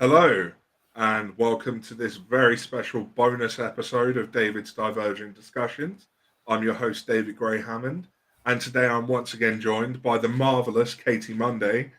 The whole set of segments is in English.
Hello, and welcome to this very special bonus episode of David's Divergent Discussions. I'm your host, David Gray Hammond, and today I'm once again joined by the marvelous Katie Munday,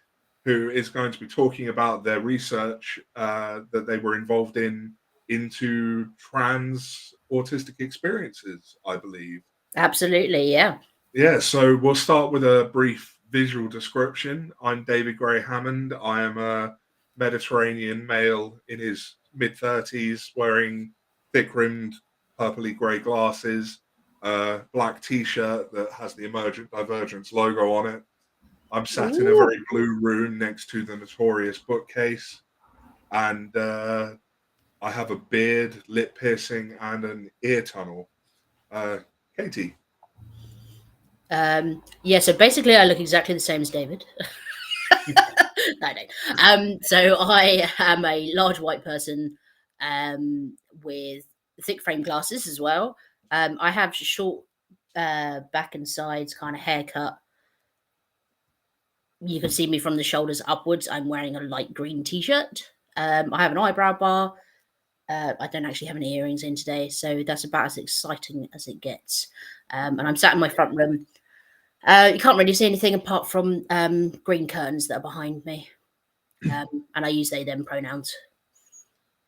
who is going to be talking about their research that they were involved in into trans autistic experiences, I believe. Absolutely, yeah. Yeah, so we'll start with a brief visual description. I'm David Gray Hammond. I am a Mediterranean male in his mid-30s, wearing thick-rimmed purpley grey glasses, a black t-shirt that has the Emergent Divergence logo on it. I'm sat in a Ooh. very blue room next to the notorious bookcase, and I have a beard, lip piercing, and an ear tunnel. Katie. Yeah, so basically I look exactly the same as David. No, I don't. So I am a large white person with thick frame glasses as well. I have short back and sides kind of haircut. You can see me from the shoulders upwards. I'm wearing a light green t-shirt. I have an eyebrow bar. I don't actually have any earrings in today, so that's about as exciting as it gets. And I'm sat in my front room. You can't really see anything apart from green curtains that are behind me. And I use they, them pronouns.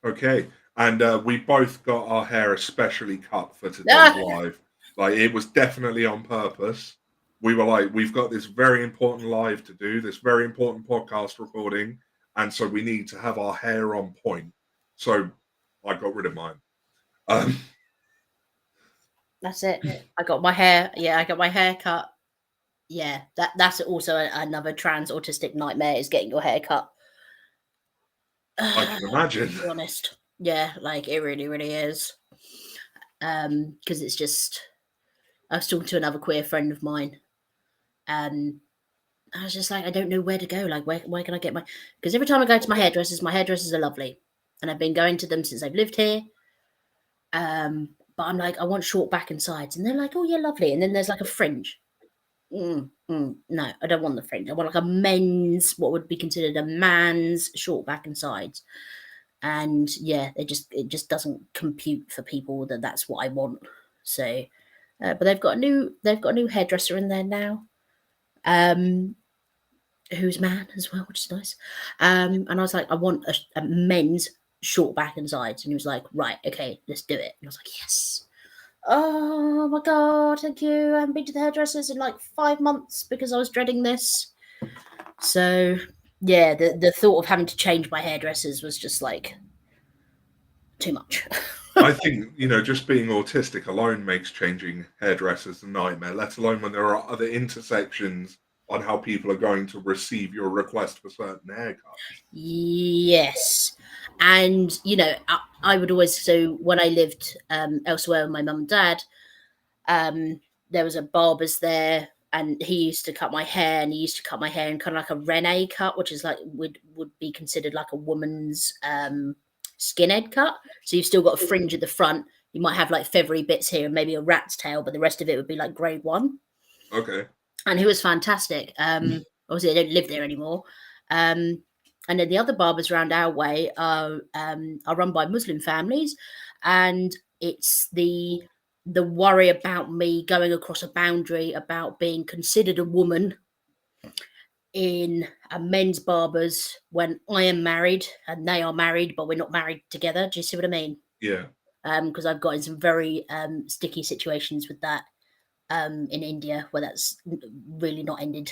Okay. And we both got our hair especially cut for today's live. Like, it was definitely on purpose. We were like, we've got this very important live to do, this very important podcast recording. And so we need to have our hair on point. So I got rid of mine. That's it. I got my hair. Yeah, I got my hair cut. Yeah, that's also another trans autistic nightmare is getting your hair cut. I can imagine. To be honest. Yeah, like it really, really is. Because it's just, I was talking to another queer friend of mine, and I was just like, I don't know where to go. Like, where can I get my? Because every time I go to my hairdressers are lovely, and I've been going to them since I've lived here. But I'm like, I want short back and sides, and they're like, oh yeah, lovely. And then there's like a fringe. No, I don't want the fringe. I want like a men's, what would be considered a man's short back and sides. And yeah, it just doesn't compute for people that that's what I want. So, but they've got a new hairdresser in there now, who's man as well, which is nice. And I was like, I want a men's short back and sides, and he was like, right, okay, let's do it. And I was like, yes. Oh my god, thank you. I haven't been to the hairdressers in like 5 months because I was dreading this. So yeah, the thought of having to change my hairdressers was just like too much. I think, just being autistic alone makes changing hairdressers a nightmare, let alone when there are other intersections on how people are going to receive your request for certain haircuts. Yes. And, I would always, so when I lived elsewhere with my mum and dad, there was a barber's there, and he used to cut my hair, and he used to cut my hair in kind of like a Renee cut, which is like, would be considered like a woman's skinhead cut. So you've still got a fringe at the front. You might have like feathery bits here and maybe a rat's tail, but the rest of it would be like grade 1. Okay. And he was fantastic. Obviously, I don't live there anymore. And then the other barbers around our way are run by Muslim families, and it's the worry about me going across a boundary about being considered a woman in a men's barbers when I am married and they are married, but we're not married together. Do you see what I mean? Yeah. Because I've got in some very sticky situations with that in India where that's really not ended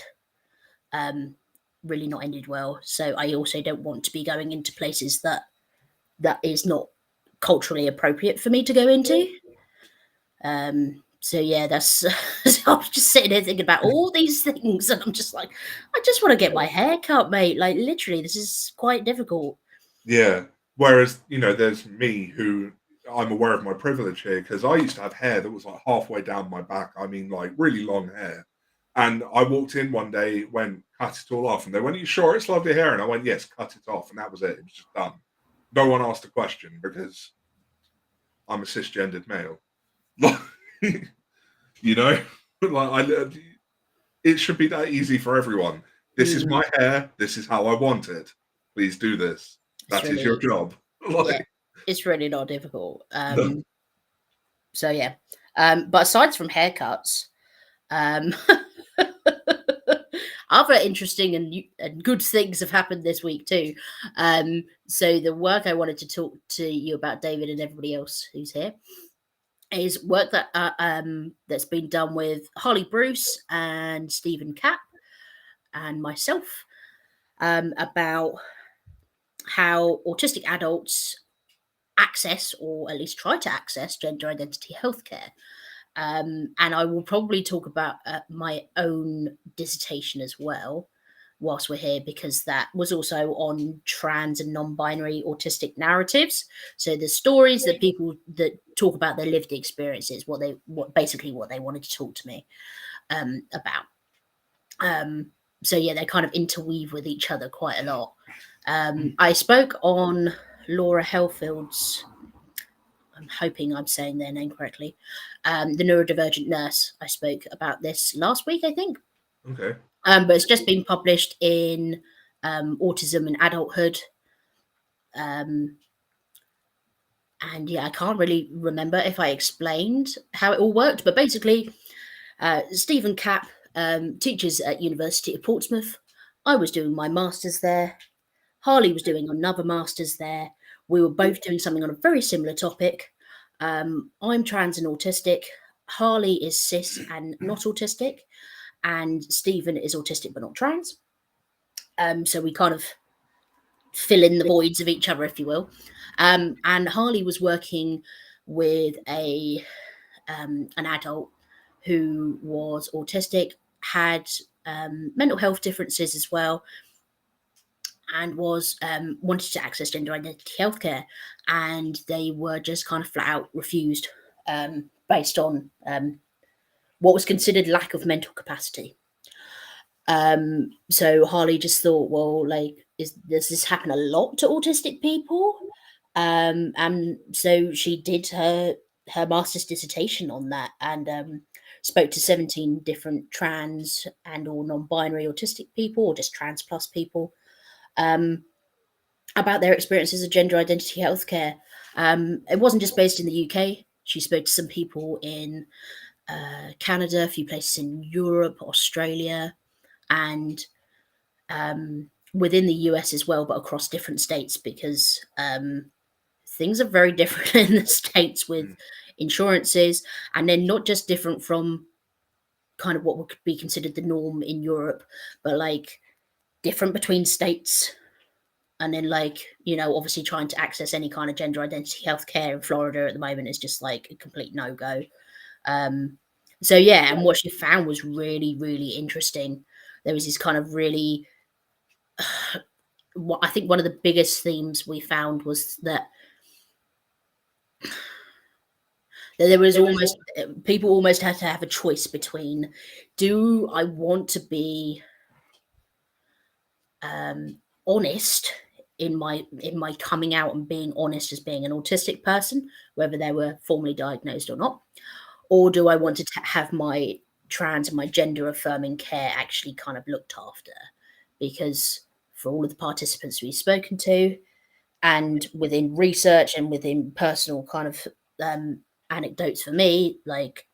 well. So I also don't want to be going into places that is not culturally appropriate for me to go into. So yeah, that's so I was just sitting there thinking about all these things, and I'm just like, I just want to get my hair cut, mate. Like literally, this is quite difficult. Yeah. Whereas, there's me who I'm aware of my privilege here, because I used to have hair that was like halfway down my back. I mean, like really long hair. And I walked in one day, went, cut it all off. And they went, are you sure it's lovely hair? And I went, yes, cut it off. And that was it. It was just done. No one asked a question because I'm a cisgendered male. Like, it should be that easy for everyone. This is my hair. This is how I want it. Please do this. That is your job. Yeah, it's really not difficult. No. So yeah. But aside from haircuts, um, other interesting and good things have happened this week too. So the work I wanted to talk to you about, David, and everybody else who's here, is work that that's been done with Holly Bruce and Stephen Capp and myself, about how autistic adults access, or at least try to access, gender identity healthcare. And I will probably talk about my own dissertation as well whilst we're here, because that was also on trans and non-binary autistic narratives. So the stories that people that talk about their lived experiences, what they wanted to talk to me about. So yeah, they kind of interweave with each other quite a lot. I spoke on Laura Hellfield's, I'm hoping I'm saying their name correctly, the neurodivergent nurse. I spoke about this last week, I think. Okay. But it's just been published in Autism and Adulthood. And yeah, I can't really remember if I explained how it all worked, but basically, Stephen Capp teaches at University of Portsmouth. I was doing my master's there. Harley was doing another master's there. We were both doing something on a very similar topic. I'm trans and autistic. Harley is cis and not autistic. And Stephen is autistic but not trans. So we kind of fill in the voids of each other, if you will. And Harley was working with an adult who was autistic, had mental health differences as well, and was wanted to access gender identity healthcare, and they were just kind of flat out refused, based on what was considered lack of mental capacity. So Harley just thought, well, like, does this happen a lot to autistic people? And so she did her master's dissertation on that, and spoke to 17 different trans and or non-binary autistic people, or just trans plus people, about their experiences of gender identity healthcare. It wasn't just based in the UK. She spoke to some people in Canada, a few places in Europe, Australia, and within the US as well, but across different states, because things are very different in the states with insurances, and they're not just different from kind of what would be considered the norm in Europe, but like different between states. And then, like, you know, obviously trying to access any kind of gender identity healthcare in Florida at the moment is just like a complete no-go. So yeah, and what she found was really, really interesting. There was this kind of really, what I think one of the biggest themes we found was that there was almost, people almost had to have a choice between, do I want to be honest in my coming out and being honest as being an autistic person, whether they were formally diagnosed or not, or do I want to have my trans and my gender affirming care actually kind of looked after? Because for all of the participants we've spoken to, and within research and within personal kind of anecdotes for me, like,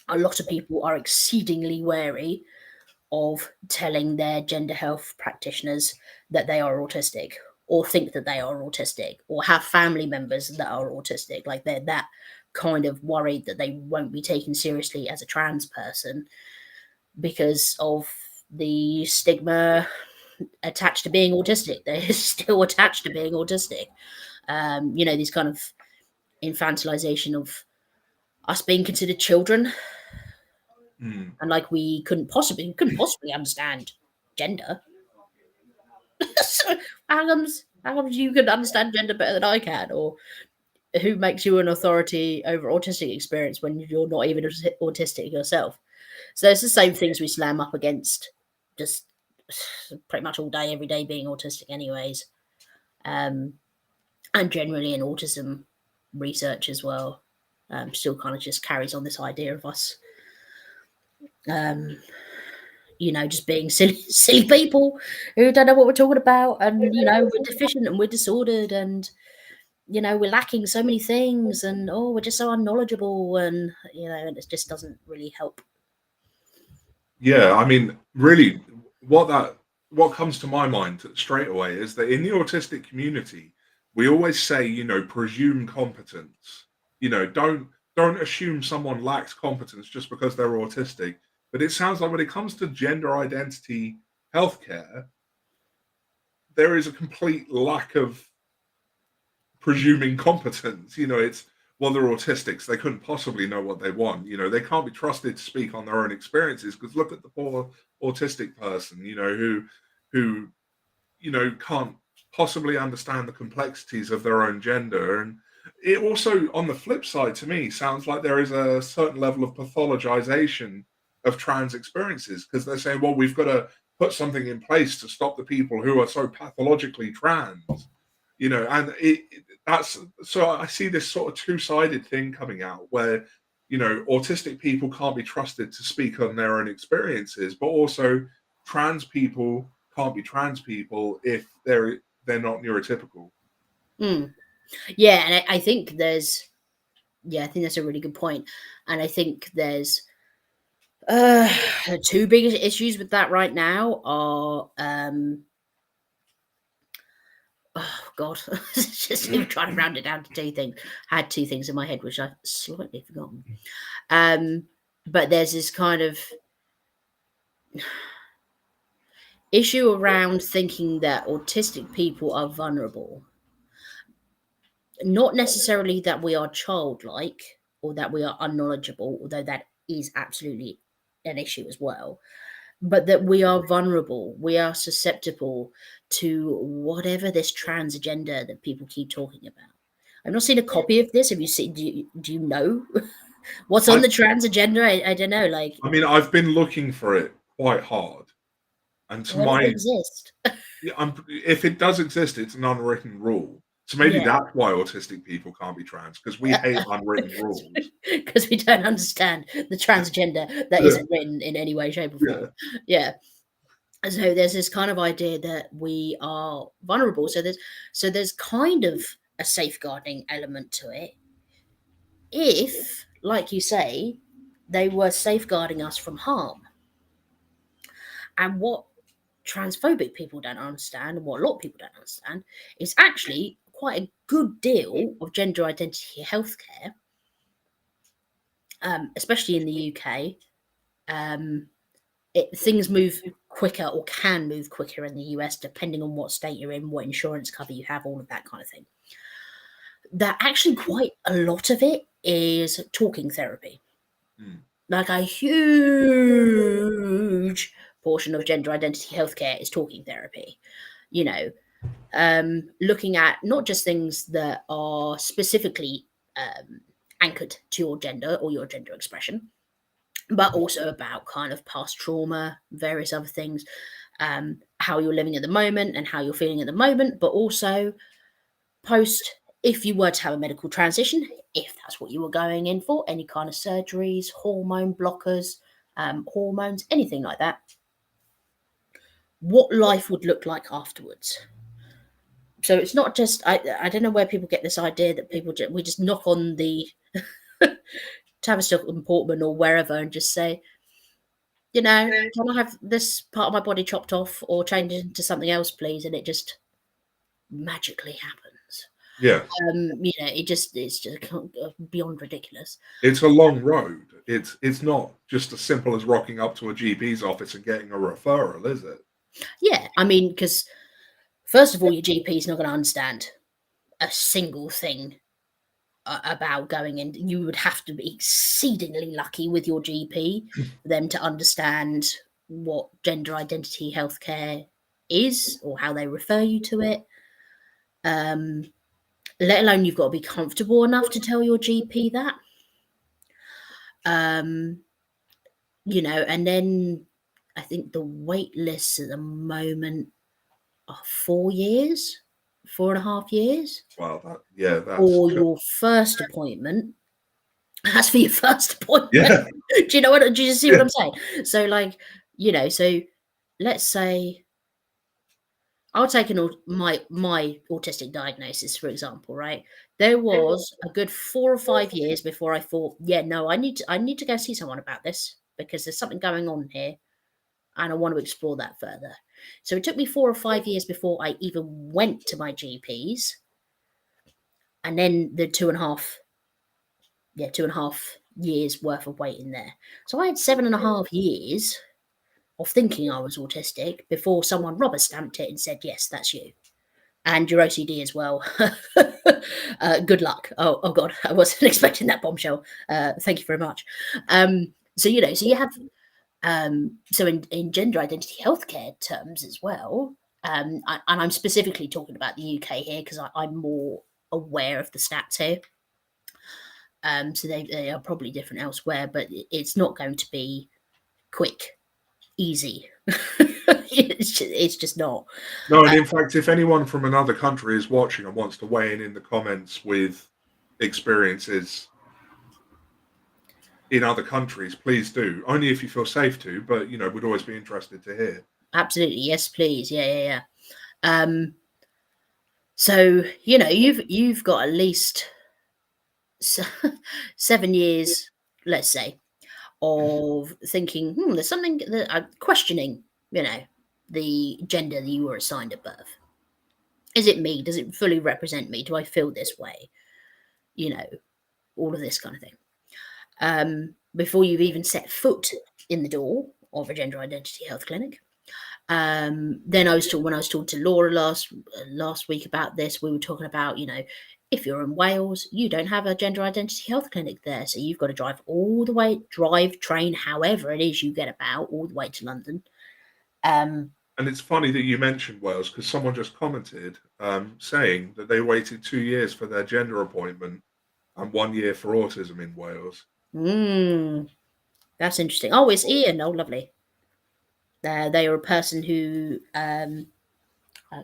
a lot of people are exceedingly wary of telling their gender health practitioners that they are autistic, or think that they are autistic, or have family members that are autistic. Like, they're that kind of worried that they won't be taken seriously as a trans person because of the stigma attached to being autistic. They're still attached to being autistic. You know, these kind of infantilization of us being considered children, and like we couldn't possibly understand gender. So how comes you can understand gender better than I can, or who makes you an authority over autistic experience when you're not even autistic yourself? So it's the same things we slam up against, just pretty much all day, every day, being autistic, anyways, and generally in autism research as well. Still kind of just carries on this idea of us just being silly people who don't know what we're talking about, and we're deficient and we're disordered, and we're lacking so many things, and we're just so unknowledgeable, and and it just doesn't really help. Yeah, I mean, really, what comes to my mind straight away is that in the autistic community, we always say, presume competence. Don't assume someone lacks competence just because they're autistic. But it sounds like when it comes to gender identity healthcare, there is a complete lack of presuming competence. It's, well, they're autistics. So they couldn't possibly know what they want. They can't be trusted to speak on their own experiences, because look at the poor autistic person, who can't possibly understand the complexities of their own gender. And it also, on the flip side, to me, sounds like there is a certain level of pathologization of trans experiences, because they're saying, well, we've got to put something in place to stop the people who are so pathologically trans. And that's, so I see this sort of two-sided thing coming out where autistic people can't be trusted to speak on their own experiences, but also trans people can't be trans people if they're not neurotypical. Yeah, and I think there's I think that's a really good point, and I think there's the two biggest issues with that right now are oh god, just even trying to round it down to two things. I had two things in my head which I've slightly forgotten. But there's this kind of issue around thinking that autistic people are vulnerable. Not necessarily that we are childlike or that we are unknowledgeable, although that is absolutely an issue as well, but that we are vulnerable, we are susceptible to whatever this trans agenda that people keep talking about. I've not seen a copy of this. Have you seen? Do you know what's on the trans agenda? I don't know. Like, I mean, I've been looking for it quite hard, and to where does it my, exist? if it does exist, it's an unwritten rule. So maybe Yeah. that's why autistic people can't be trans, because we hate unwritten rules. Because we don't understand the transgender that isn't written in any way, shape, or form. Yeah. So there's this kind of idea that we are vulnerable. So there's kind of a safeguarding element to it. If, like you say, they were safeguarding us from harm. And what transphobic people don't understand, and what a lot of people don't understand, is actually quite a good deal of gender identity healthcare, especially in the UK. Things move quicker, or can move quicker, in the US, depending on what state you're in, what insurance cover you have, all of that kind of thing. That actually quite a lot of it is talking therapy. Like a huge portion of gender identity healthcare is talking therapy. Looking at not just things that are specifically anchored to your gender or your gender expression, but also about kind of past trauma, various other things, how you're living at the moment and how you're feeling at the moment, but also post, if you were to have a medical transition, if that's what you were going in for, any kind of surgeries, hormone blockers, hormones, anything like that, what life would look like afterwards. So it's not just, I don't know where people get this idea that we just knock on the Tavistock and Portman or wherever and just say, can I have this part of my body chopped off or changed into something else, please? And it just magically happens. Yeah. It's just beyond ridiculous. It's a long road. It's not just as simple as rocking up to a GP's office and getting a referral, is it? Yeah, I mean, because first of all, your GP is not going to understand a single thing about going in. You would have to be exceedingly lucky with your GP for them to understand what gender identity healthcare is or how they refer you to it. Let alone you've got to be comfortable enough to tell your GP that. And then I think the wait lists at the moment are 4 years, 4.5 years. Wow, that's Or your first appointment. That's for your first appointment. Yeah. Do you see what I'm saying? So, like, you know, so let's say I'll take my autistic diagnosis, for example, right? There was a good 4 or 5 years before I thought, yeah, no, I need to go see someone about this because there's something going on here and I want to explore that further. So it took me 4 or 5 years before I even went to my GPs, and then the 2.5 years worth of waiting there. So I had 7.5 years of thinking I was autistic before someone rubber stamped it and said, yes, that's you. And your OCD as well. Good luck. Oh God, I wasn't expecting that bombshell. Thank you very much. So you have so in gender identity healthcare terms as well, and I'm specifically talking about the UK here because I'm more aware of the stats here. So they are probably different elsewhere, but it's not going to be quick, easy. It's just not. No, and in fact, if anyone from another country is watching and wants to weigh in the comments with experiences in other countries, please do. Only if you feel safe to, but we'd always be interested to hear. Absolutely, yes, please. Yeah. So you've got at least 7 years, let's say, of thinking, there's something that I'm questioning, the gender that you were assigned at birth. Is it me? Does it fully represent me? Do I feel this way? All of this kind of thing. Before you've even set foot in the door of a gender identity health clinic. Then when I was talking to Laura last week about this, we were talking about, if you're in Wales, you don't have a gender identity health clinic there. So you've got to drive all the way, train, however it is you get about all the way to London. And it's funny that you mentioned Wales because someone just commented saying that they waited 2 years for their gender appointment and 1 year for autism in Wales. That's interesting. Oh, it's Ian. Oh, lovely. They are a person who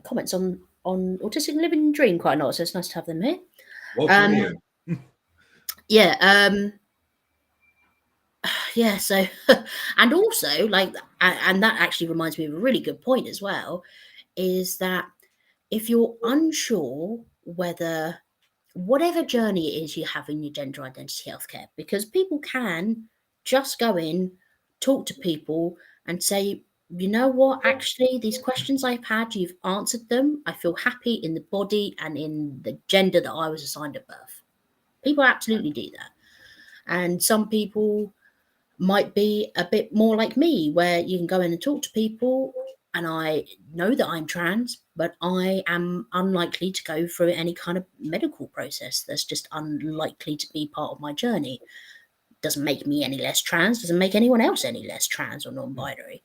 comments on Autistic Living Dream quite a lot, so it's nice to have them here. Welcome, Ian. Yeah. Yeah. So, and also, and that actually reminds me of a really good point as well, is that if you're unsure whether whatever journey it is you have in your gender identity healthcare, because people can just go in, talk to people, and say, you know what, actually, these questions I've had, you've answered them. I feel happy in the body and in the gender that I was assigned at birth. People absolutely do that. And some people might be a bit more like me, where you can go in and talk to people, and I know that I'm trans, but I am unlikely to go through any kind of medical process. That's just unlikely to be part of my journey. Doesn't make me any less trans, doesn't make anyone else any less trans or non-binary.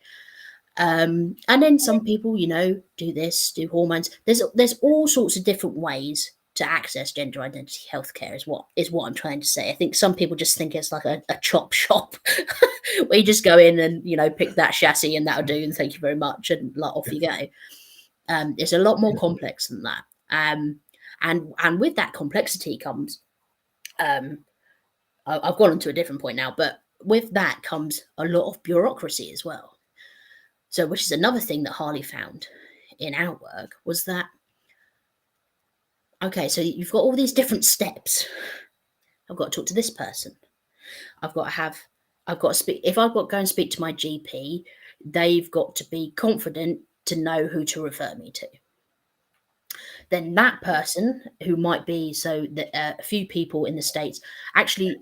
And then some people, do this, do hormones. There's all sorts of different ways to access gender identity healthcare is what I'm trying to say. I think some people just think it's like a chop shop where you just go in and, pick that chassis and that'll do, and thank you very much, and off you go. It's a lot more complex than that. And with that complexity comes, I've gone on to a different point now, but with that comes a lot of bureaucracy as well. So, which is another thing that Harley found in our work, was that, okay, so you've got all these different steps. I've got to talk to this person. I've got to speak. If I've got to go and speak to my GP, they've got to be confident to know who to refer me to. Then that person, who might be, so that a few people in the States, actually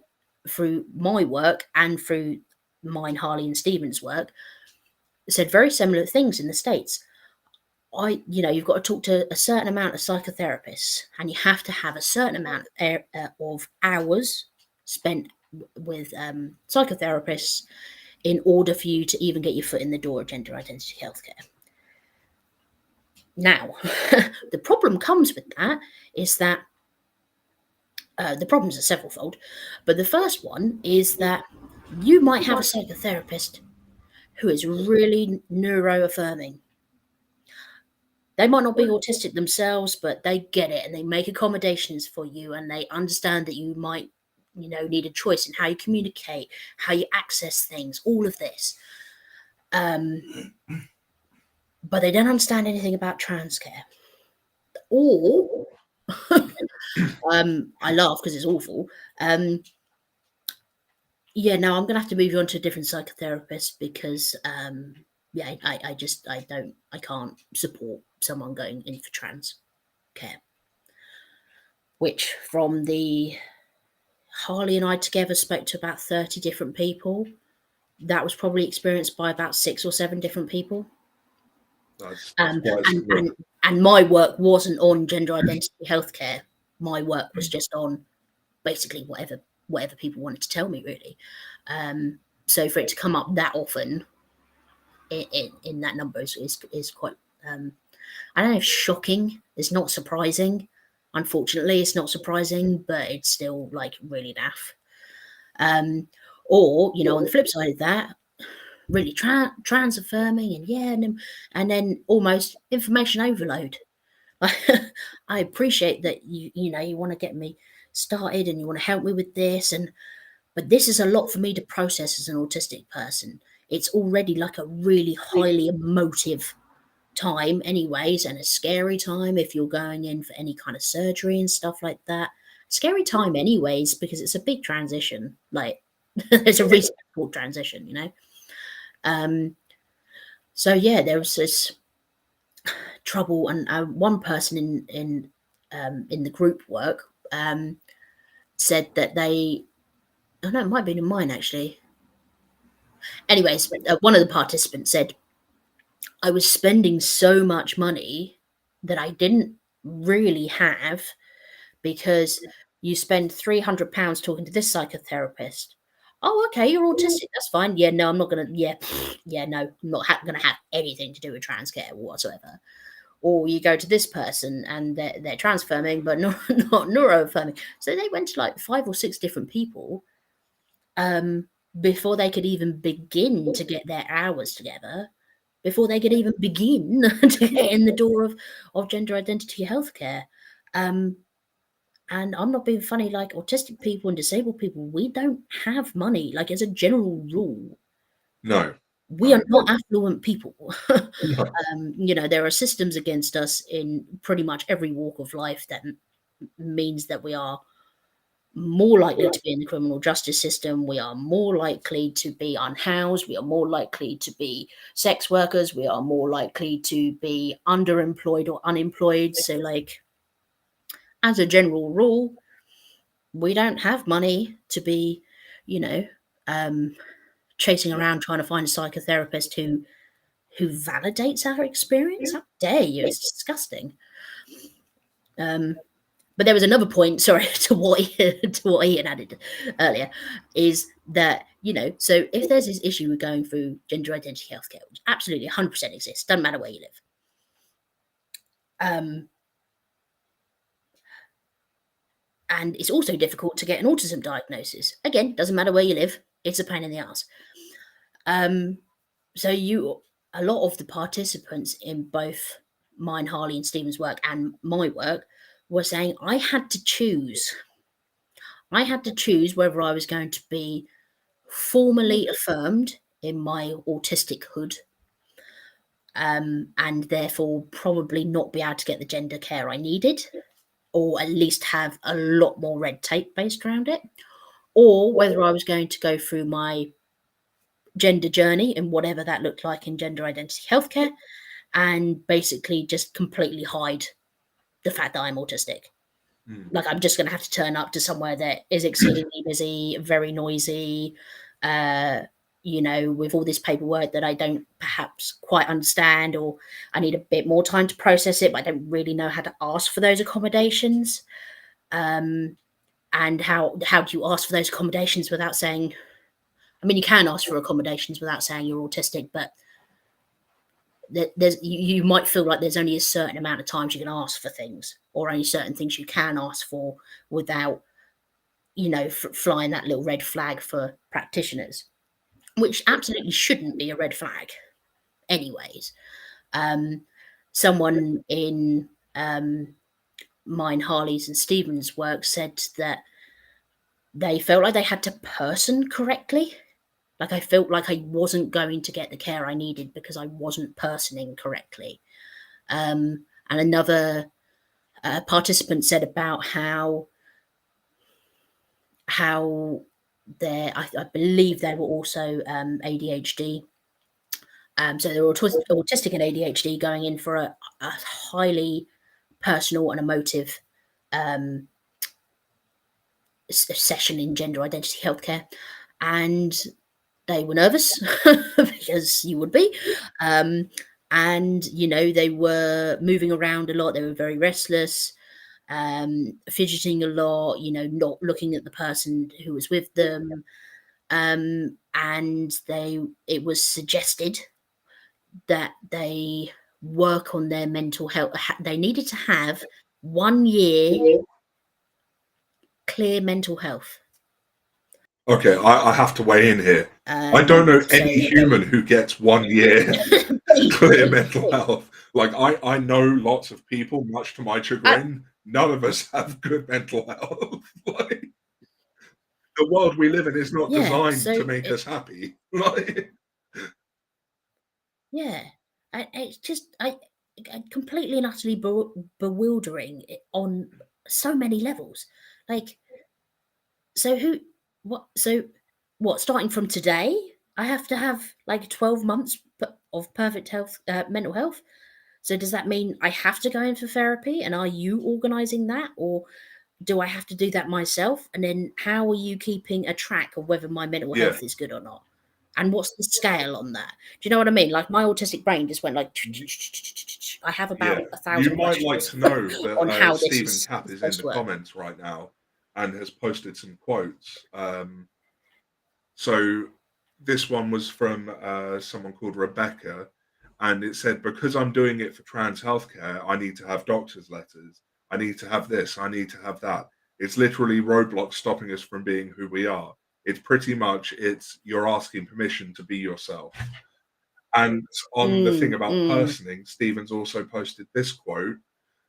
through my work and through mine, Harley and Stephen's work, said very similar things in the States. You've got to talk to a certain amount of psychotherapists, and you have to have a certain amount of hours spent with psychotherapists in order for you to even get your foot in the door of gender identity healthcare. Now, the problem comes with that is that the problems are severalfold, but the first one is that you might have a psychotherapist who is really neuroaffirming. They might not be autistic themselves, but they get it and they make accommodations for you, and they understand that you might, need a choice in how you communicate, how you access things, all of this. But they don't understand anything about trans care. Or, I laugh because it's awful. Yeah, no, I'm gonna have to move you on to a different psychotherapist because, yeah, I can't support someone going in for trans care. Which, from the Harley and I together spoke to about 30 different people. That was probably experienced by about 6 or 7 different people. That's Um, quite and, and, significant. and my work wasn't on gender identity healthcare. My work was just on basically whatever people wanted to tell me, really. So for it to come up that often in that number is quite, I don't know if shocking. It's not surprising. Unfortunately, it's not surprising, but it's still like really naff. Or, you know, on the flip side of that, really trans affirming and then almost information overload. I appreciate that you know you want to get me started and you want to help me with this, but this is a lot for me to process as an autistic person. It's already like a really highly emotive time anyways, and a scary time if you're going in for any kind of surgery and stuff like that. Scary time anyways, because it's a big transition. Like there's a reason it's called transition, you know. So yeah, there was this trouble, and one person in the group work said that they, oh no, it might have been in mine actually. Anyways, one of the participants said, I was spending so much money that I didn't really have, because you spend £300 talking to this psychotherapist. Oh, okay, you're autistic. That's fine. Yeah, no, I'm not gonna. Yeah, yeah, no, I'm not gonna have anything to do with trans care whatsoever. Or you go to this person and they're transforming, but not neuroaffirming. So they went to like 5 or 6 different people before they could even begin to get their hours together, before they could even begin to get in the door of gender identity healthcare. And I'm not being funny, like autistic people and disabled people, we don't have money. Like as a general rule, No, we no, are not affluent people. no. You know, there are systems against us in pretty much every walk of life that means that we are more likely to be in the criminal justice system. We are more likely to be unhoused. We are more likely to be sex workers. We are more likely to be underemployed or unemployed. So, like, as a general rule, we don't have money to be, you know, chasing around trying to find a psychotherapist who validates our experience. How dare you? It's disgusting. But there was another point, sorry, to what Ian added earlier, is that, you know, so if there's this issue with going through gender identity healthcare, which absolutely 100% exists, doesn't matter where you live. And it's also difficult to get an autism diagnosis. Again, doesn't matter where you live, it's a pain in the ass. So a lot of the participants in both mine, Harley and Stephen's work and my work were saying I had to choose. I had to choose whether I was going to be formally affirmed in my autistic hood, and therefore probably not be able to get the gender care I needed, or at least have a lot more red tape based around it, or whether I was going to go through my gender journey and whatever that looked like in gender identity healthcare, and basically just completely hide the fact that I'm autistic. Like I'm just going to have to turn up to somewhere that is exceedingly busy, very noisy, you know, with all this paperwork that I don't perhaps quite understand, or I need a bit more time to process it, but I don't really know how to ask for those accommodations. And how do you ask for those accommodations without saying, I mean, you can ask for accommodations without saying you're autistic, but you might feel like there's only a certain amount of times you can ask for things, or only certain things you can ask for without, you know, flying that little red flag for practitioners, which absolutely shouldn't be a red flag anyways. Someone in mine, Harley's and Stephen's work said that they felt like they had to person correctly. Like I felt like I wasn't going to get the care I needed because I wasn't personing correctly. And another participant said about how I believe they were also ADHD. So they were autistic and ADHD going in for a highly personal and emotive session in gender identity healthcare, and they were nervous because you would be. And they were moving around a lot. They were very restless, fidgeting a lot. Not looking at the person who was with them. And it was suggested that they work on their mental health. They needed to have 1 year clear mental health. Okay, I have to weigh in here. I don't know any human who gets 1 year clear mental health. Like, I know lots of people, much to my chagrin, none of us have good mental health. Like, the world we live in is not designed to make us happy. Like, yeah, it's just completely and utterly bewildering on so many levels. Like, so starting from today, I have to have like 12 months of perfect health, mental health. So does that mean I have to go in for therapy? And are you organizing that, or do I have to do that myself? And then how are you keeping a track of whether my mental yeah. health is good or not? And what's the scale on that? Do you know what I mean? Like my autistic brain just went like, I have about 1,000 You might like questions to know on that how this Stephen is Capp is in supposed the to work. comments right now and has posted some quotes. So this one was from someone called Rebecca, and it said, "Because I'm doing it for trans healthcare, I need to have doctor's letters. I need to have this. I need to have that. It's literally roadblocks stopping us from being who we are. It's pretty much you're asking permission to be yourself." And on the thing about personing, Stephen's also posted this quote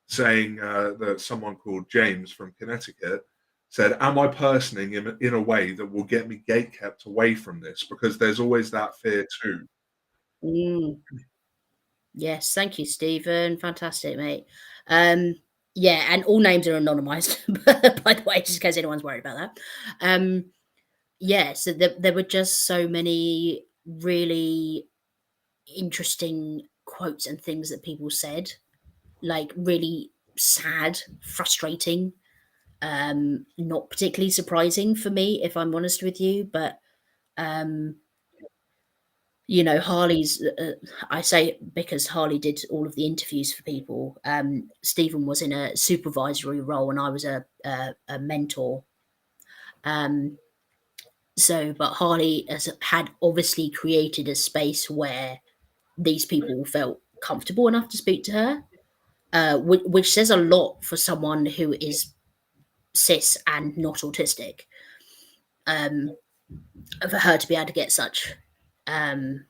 saying that someone called James from Connecticut said, "Am I personing in a way that will get me gatekept away from this? Because there's always that fear too." Yes, thank you, Stephen. Fantastic, mate. Yeah, and all names are anonymized, by the way, just in case anyone's worried about that. Yeah, so there were just so many really interesting quotes and things that people said, like really sad, frustrating, not particularly surprising for me, if I'm honest with you, but Harley's, I say because Harley did all of the interviews for people. Stephen was in a supervisory role and I was a mentor. But Harley had obviously created a space where these people felt comfortable enough to speak to her, which says a lot for someone who is cis and not autistic. For her to be able to get such kind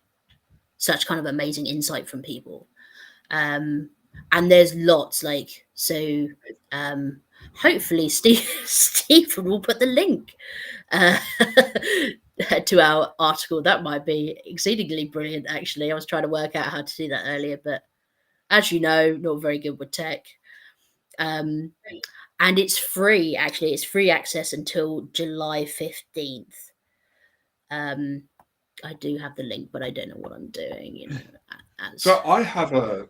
of amazing insight from people. And there's lots hopefully Stephen will put the link to our article. That might be exceedingly brilliant, actually. I was trying to work out how to do that earlier, but as you know, not very good with tech. And it's free, actually. It's free access until July 15th. I do have the link, but I don't know what I'm doing, So I have a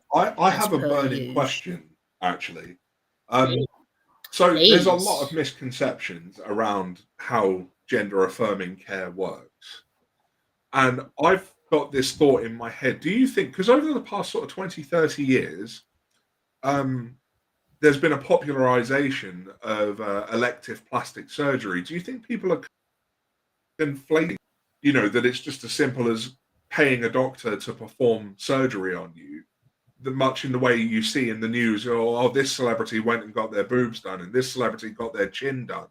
burning question, actually. So there's a lot of misconceptions around how gender affirming care works. And I've got this thought in my head. Do you think, because over the past sort of 20, 30 years, there's been a popularization of elective plastic surgery. Do you think people are conflating, that it's just as simple as paying a doctor to perform surgery on you? Much in the way you see in the news, this celebrity went and got their boobs done and this celebrity got their chin done.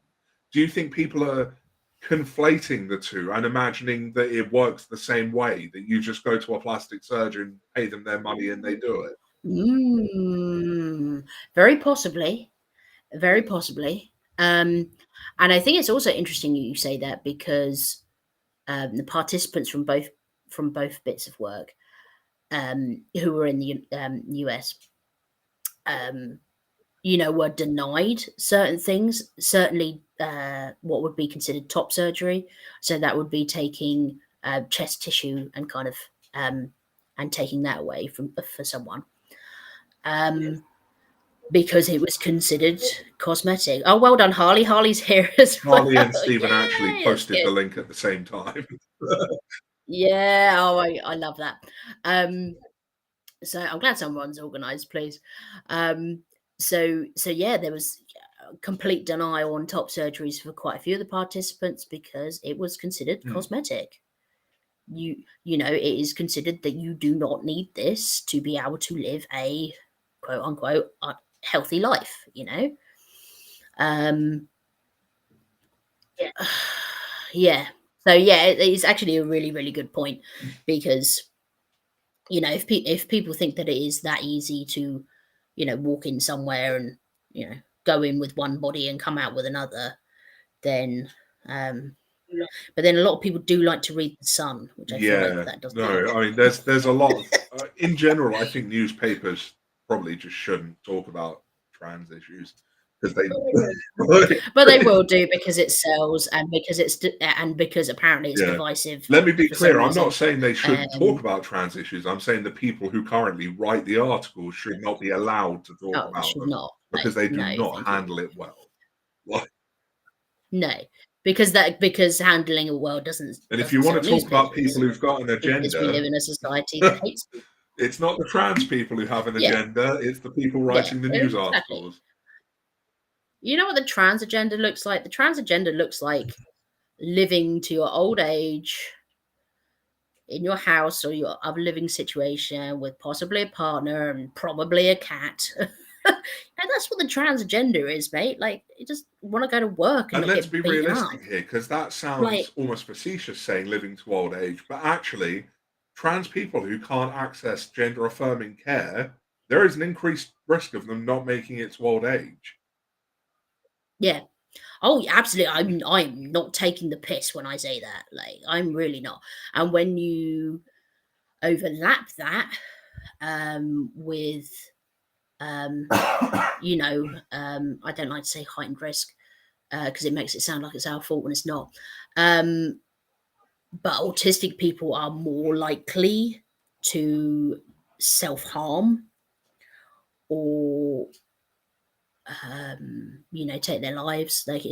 Do you think people are conflating the two and imagining that it works the same way, that you just go to a plastic surgeon, pay them their money and they do it? Very possibly. Very possibly. And I think it's also interesting you say that because the participants from both bits of work, who were in the US, were denied certain things. Certainly, what would be considered top surgery. So that would be taking chest tissue and kind of and taking that away for someone. Because it was considered cosmetic. Oh, well done, Harley. Harley's here as well. Harley and Stephen actually Yay, that's posted the good. link at the same time. Yeah, oh, I love that. So I'm glad someone's organised, please. So yeah, there was complete denial on top surgeries for quite a few of the participants because it was considered cosmetic. It is considered that you do not need this to be able to live a quote unquote healthy life. Yeah. So yeah, it's actually a really, really good point because if people think that it is that easy to walk in somewhere and go in with one body and come out with another, then but then a lot of people do like to read The Sun, which I feel like Yeah, that doesn't no, help. I mean, there's a lot of, in general, I think newspapers probably just shouldn't talk about trans issues because they, But they will do because it sells and because apparently it's yeah. divisive Let me be for some clear. I'm not reason. saying they shouldn't talk Um, about trans issues. I'm saying the people who currently write the articles should not be allowed to talk oh, it about should them not. because they do No, not thank you. handle it well. Like, No, because handling it well doesn't and if you doesn't want sell to talk about people newspapers who've got an because we live agenda, in a society that hates people. it's not the trans people who have an Yeah, agenda, it's the people yeah, writing the news exactly. articles. You know what the trans agenda looks like? The trans agenda looks like living to your old age in your house or your other living situation with possibly a partner and probably a cat. And that's what the trans agenda is, mate. Like, you just want to go to work and And not let's get be beaten up. realistic here, because that Like, sounds almost facetious saying living to old age, but actually, trans people who can't access gender affirming care, there is an increased risk of them not making it to old age. yeah. Oh, absolutely. I'm not taking the piss when I say that. Like, I'm really not. And when you overlap that with I don't like to say heightened risk because it makes it sound like it's our fault when it's not. But autistic people are more likely to self-harm or take their lives. Like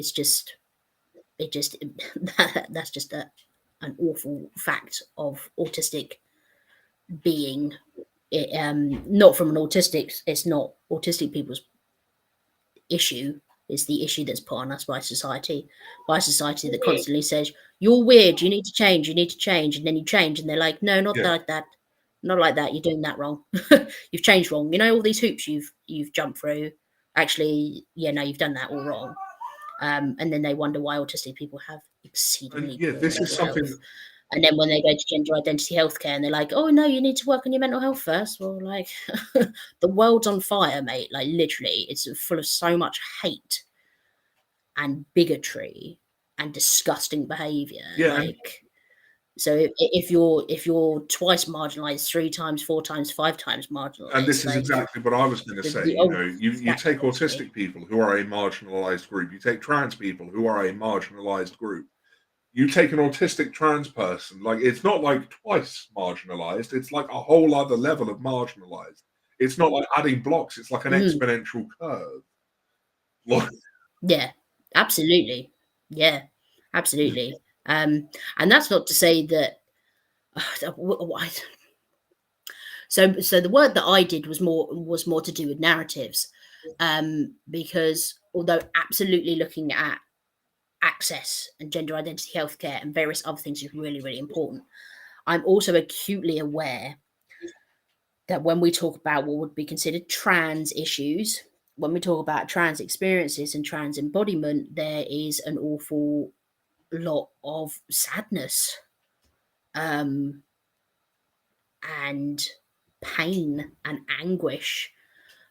that's just an awful fact of autistic being. Not from an autistic, it's not autistic people's issue. It's the issue that's put on us by society that constantly says, "You're weird, you need to change, you need to change," and then you change and they're like, "No, not Yeah. like that. Not like that. You're doing that wrong. You've changed wrong. All these hoops you've jumped through. Actually, yeah, no, you've done that all wrong." And then they wonder why autistic people have And exceedingly yeah, poor this is mental something, health. And then when they go to gender identity healthcare and they're like, "Oh no, you need to work on your mental health first." Well, like the world's on fire, mate. Like literally, it's full of so much hate and bigotry and disgusting behavior. yeah, and, Like, so if you're twice marginalized, three times, four times, five times and marginalized, this is like exactly what I was going to say. the You old know, you stack take against me. autistic people who are a marginalized group, you take trans people who are a marginalized group, you take an autistic trans person, like it's not like twice marginalized, it's like a whole other level of marginalized. It's not like adding blocks, it's like an Mhm. exponential curve. Like, Yeah, absolutely. Yeah, absolutely. And that's not to say that. So the work that I did was more to do with narratives, because although absolutely looking at access and gender identity healthcare and various other things is really really important, I'm also acutely aware that when we talk about what would be considered trans issues, when we talk about trans experiences and trans embodiment, there is an awful lot of sadness um, and pain and anguish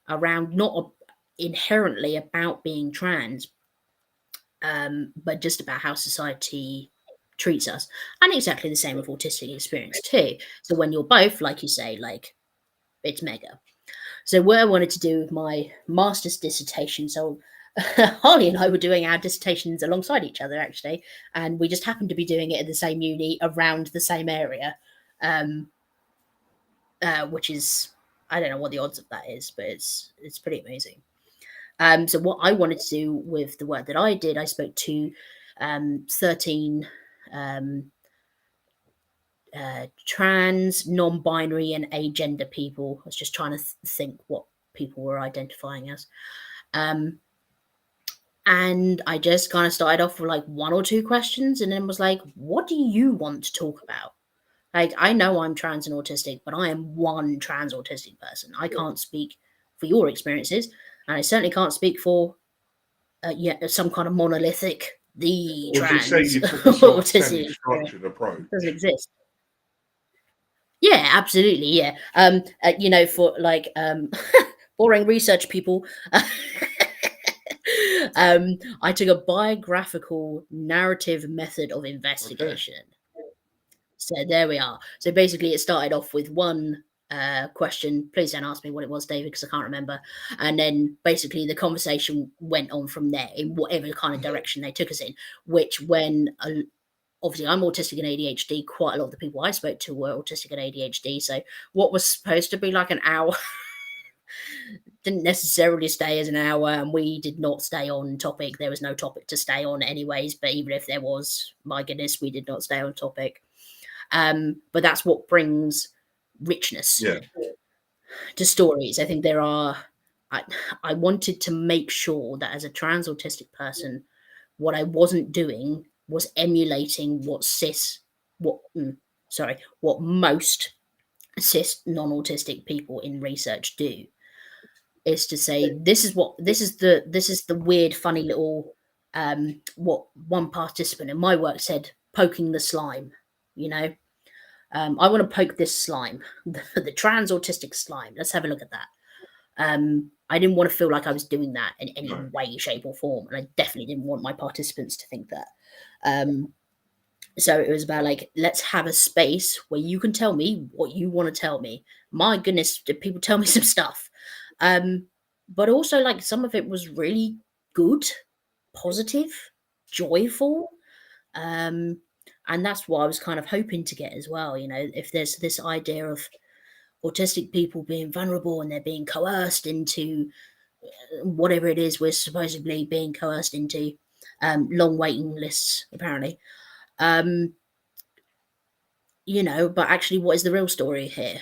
around not inherently about being trans, but just about how society treats us. And exactly the same with autistic experience too. So when you're both, like you say, like, it's mega. So what I wanted to do with my master's dissertation, so Harley and I were doing our dissertations alongside each other, actually, and we just happened to be doing it at the same uni around the same area, which is, I don't know what the odds of that is, but it's pretty amazing. So what I wanted to do with the work that I did, I spoke to 13 trans, non-binary, and agender people. I was just trying to think what people were identifying as. And I just kind of started off with like 1 or 2 questions and then was like, what do you want to talk about? Like, I know I'm trans and autistic, but I am one trans autistic person. I can't speak for your experiences, and I certainly can't speak for some kind of monolithic, the Would you trans say you took a sort of autistic semi-structured approach? doesn't exist. Yeah, absolutely. Yeah. For like boring research people, I took a biographical narrative method of investigation. So there we are. So basically, it started off with one question. Please don't ask me what it was, David, because I can't remember. And then basically the conversation went on from there in whatever kind of direction they took us in. Which, when obviously I'm autistic and ADHD, quite a lot of the people I spoke to were autistic and ADHD. So what was supposed to be like an hour didn't necessarily stay as an hour, and we did not stay on topic. There was no topic to stay on anyways, but even if there was, my goodness, we did not stay on topic. But that's what brings richness to stories. I think I wanted to make sure that as a trans autistic person, what I wasn't doing was emulating what most cis non-autistic people in research do. Is to say this is the weird, funny little what one participant in my work said, poking the slime, you know. I want to poke this slime, the trans autistic slime. Let's have a look at that. I didn't want to feel like I was doing that in any way, shape, or form, and I definitely didn't want my participants to think that. So it was about like, let's have a space where you can tell me what you want to tell me. My goodness, did people tell me some stuff? But also, like, some of it was really good, positive, joyful. And that's what I was kind of hoping to get as well. You know, if there's this idea of autistic people being vulnerable and they're being coerced into whatever it is we're supposedly being coerced into, long waiting lists, apparently. You know, but actually, what is the real story here?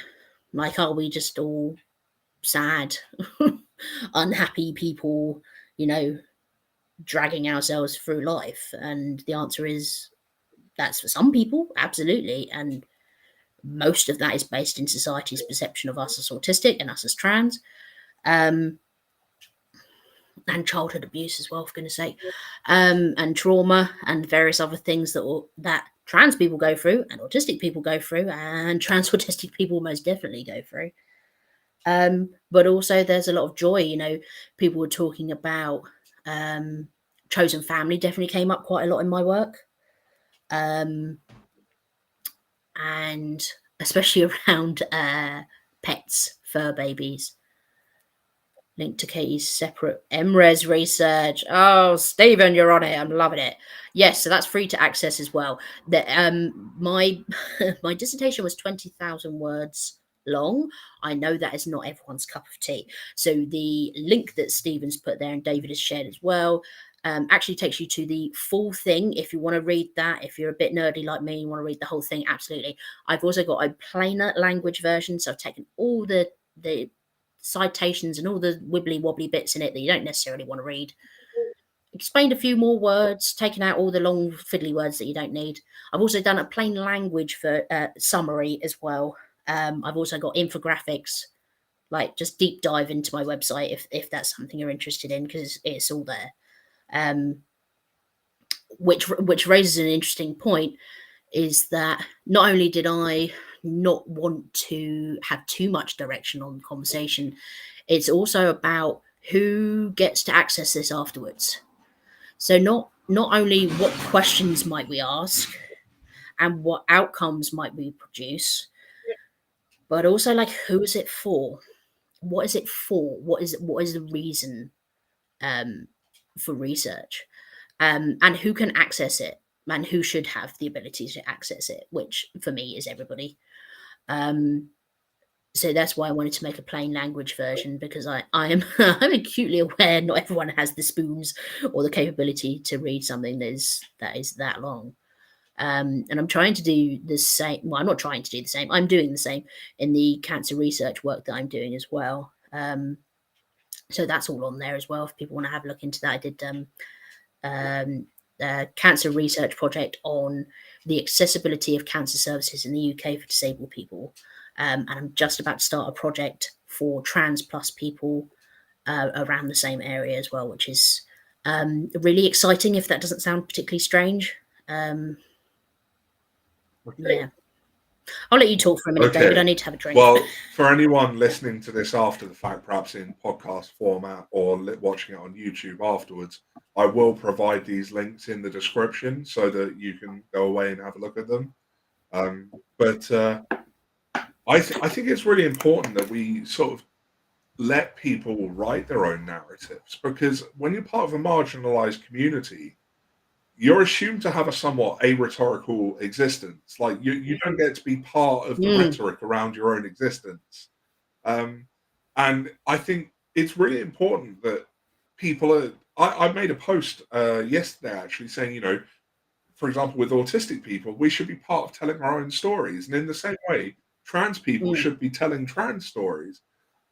Like, are we just all sad, unhappy people, you know, dragging ourselves through life? And the answer is, that's for some people, absolutely. And most of that is based in society's perception of us as autistic and us as trans, and childhood abuse as well, for goodness sake, and trauma and various other things that trans people go through and autistic people go through and trans autistic people most definitely go through. But also there's a lot of joy. You know, people were talking about chosen family, definitely came up quite a lot in my work. And especially around pets, fur babies. Linked to Katie's separate MRes research. Oh, Stephen, you're on it. I'm loving it. Yes, so that's free to access as well. My my dissertation was 20,000 words long. I know that is not everyone's cup of tea. So the link that Stephen's put there and David has shared as well actually takes you to the full thing if you want to read that. If you're a bit nerdy like me, you want to read the whole thing, absolutely. I've also got a plainer language version, so I've taken all the citations and all the wibbly wobbly bits in it that you don't necessarily want to read, explained a few more words, taken out all the long fiddly words that you don't need. I've also done a plain language for summary as well. I've also got infographics, like just deep dive into my website if that's something you're interested in, because it's all there. Which raises an interesting point, is that not only did I not want to have too much direction on the conversation, it's also about who gets to access this afterwards. So not only what questions might we ask, and what outcomes might we produce, but also like who is it for? What is it for? What is the reason for research? And who can access it, and who should have the ability to access it, which for me is everybody. So that's why I wanted to make a plain language version, because I am I'm acutely aware not everyone has the spoons or the capability to read something that is that long. And I'm trying to do the same. Well, I'm not trying to do the same. I'm doing the same in the cancer research work that I'm doing as well. So that's all on there as well if people want to have a look into that. I did a cancer research project on the accessibility of cancer services in the UK for disabled people. And I'm just about to start a project for trans plus people around the same area as well, which is really exciting, if that doesn't sound particularly strange. Yeah. I'll let you talk for a minute, David. I need to have a drink. Well, for anyone listening to this after the fact, perhaps in podcast format or watching it on YouTube afterwards, I will provide these links in the description so that you can go away and have a look at them. But I think it's really important that we sort of let people write their own narratives, because when you're part of a marginalized community, you're assumed to have a somewhat arhetorical existence. Like you don't get to be part of the rhetoric around your own existence. And I think it's really important that people are. I made a post yesterday actually saying, for example, with autistic people, we should be part of telling our own stories. And in the same way, trans people should be telling trans stories.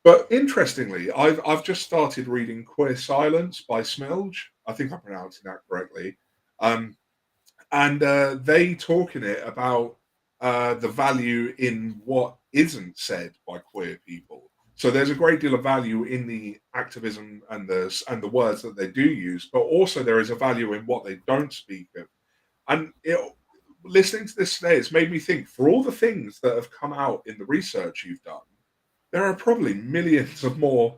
But interestingly, I've just started reading Queer Silence by Smilge. I think I'm pronouncing that correctly. And they talk in it about the value in what isn't said by queer people. So there's a great deal of value in the activism and the words that they do use, but also there is a value in what they don't speak of. And listening to this today, it's made me think, for all the things that have come out in the research you've done, there are probably millions of more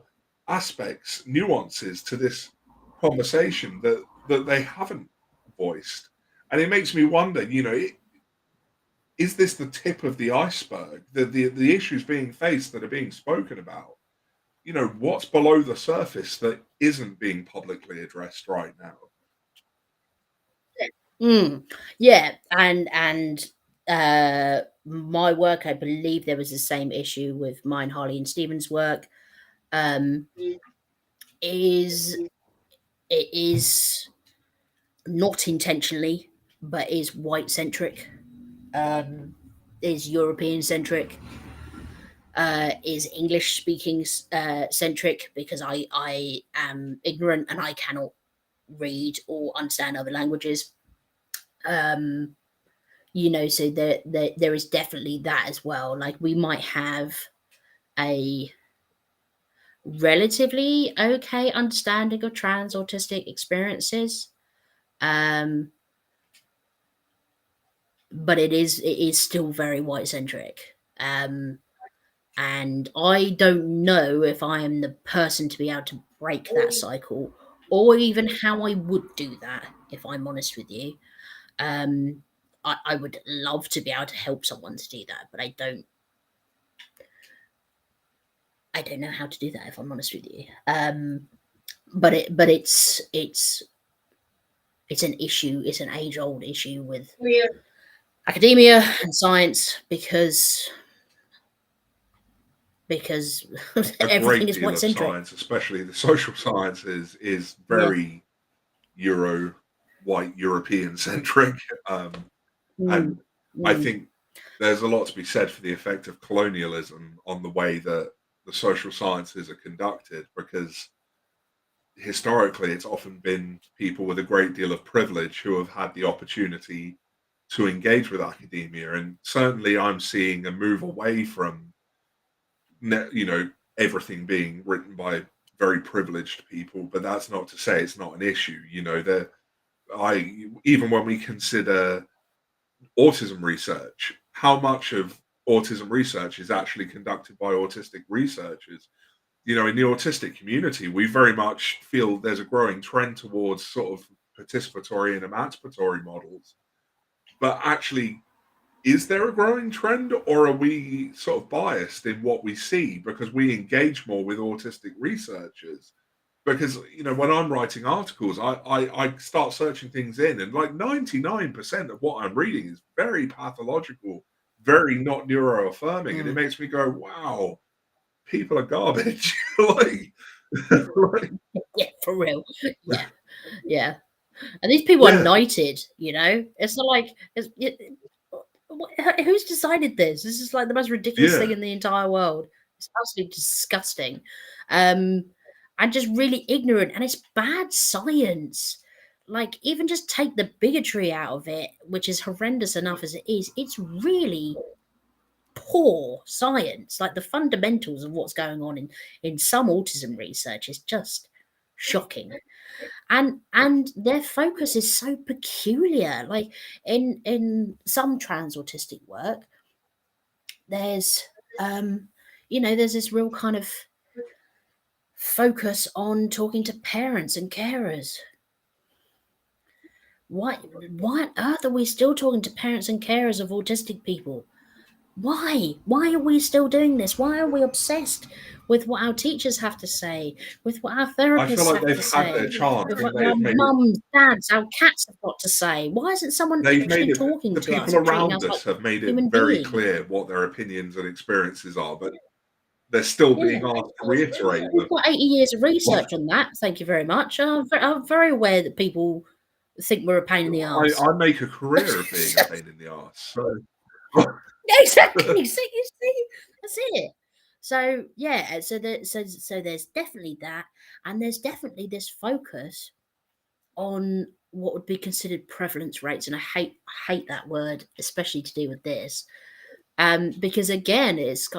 aspects, nuances to this conversation that they haven't voiced. And it makes me wonder, is this the tip of the iceberg? The issues being faced that are being spoken about? What's below the surface that isn't being publicly addressed right now? Yeah, and my work, I believe there was the same issue with mine, Harley and Stephen's work. Is it is not intentionally, but is white centric, is European centric, is English speaking centric, because I am ignorant and I cannot read or understand other languages. So there is definitely that as well. Like, we might have a relatively okay understanding of trans autistic experiences, but it is still very white centric. And I don't know if I am the person to be able to break that cycle, or even how I would do that, if I'm honest with you. I would love to be able to help someone to do that, but I don't know how to do that, if I'm honest with you. But it's an issue. It's an age-old issue with academia and science, because everything is white centric. Science, especially the social sciences, is very white European centric. And I think there's a lot to be said for the effect of colonialism on the way that the social sciences are conducted, because historically it's often been people with a great deal of privilege who have had the opportunity to engage with academia. And certainly I'm seeing a move away from everything being written by very privileged people, but that's not to say it's not an issue. Even when we consider autism research, how much of autism research is actually conducted by autistic researchers? In the autistic community, we very much feel there's a growing trend towards sort of participatory and emancipatory models. But actually, is there a growing trend, or are we sort of biased in what we see because we engage more with autistic researchers? Because when I'm writing articles, I start searching things in, and like 99% of what I'm reading is very pathological, very not neuroaffirming, and it makes me go, "Wow, people are garbage." like, like, Yeah, for real. Yeah, yeah. And these people are yeah, knighted, It's not like who's decided this? This is like the most ridiculous thing yeah. in the entire world. It's absolutely disgusting. Um, and just really ignorant, and it's bad science. Like, even just take the bigotry out of it, which is horrendous enough as it is, it's really poor science. Like, the fundamentals of what's going on in some autism research is just shocking. And their focus is so peculiar. Like, in some trans autistic work, there's there's this real kind of focus on talking to parents and carers. Why on earth are we still talking to parents and carers of autistic people? Why are we still doing this? Why are we obsessed with what our teachers have to say, with what our I feel therapists like have to they've had their say, chance with and what our they've made it. mums, dads, our cats have got to say? Why isn't someone They've made actually it. talking The to us people and treating around us like us have made it human very beings? clear what their opinions and experiences are, but they're still Yeah. being asked to reiterate We've them. got 80 years of research on that. Thank you very much. I'm very aware that people think we're a pain in the arse. I make a career of being a pain in the ass. So Exactly. See, that's it. So yeah, so there's definitely that, and there's definitely this focus on what would be considered prevalence rates, and I hate that word, especially to do with this, because again,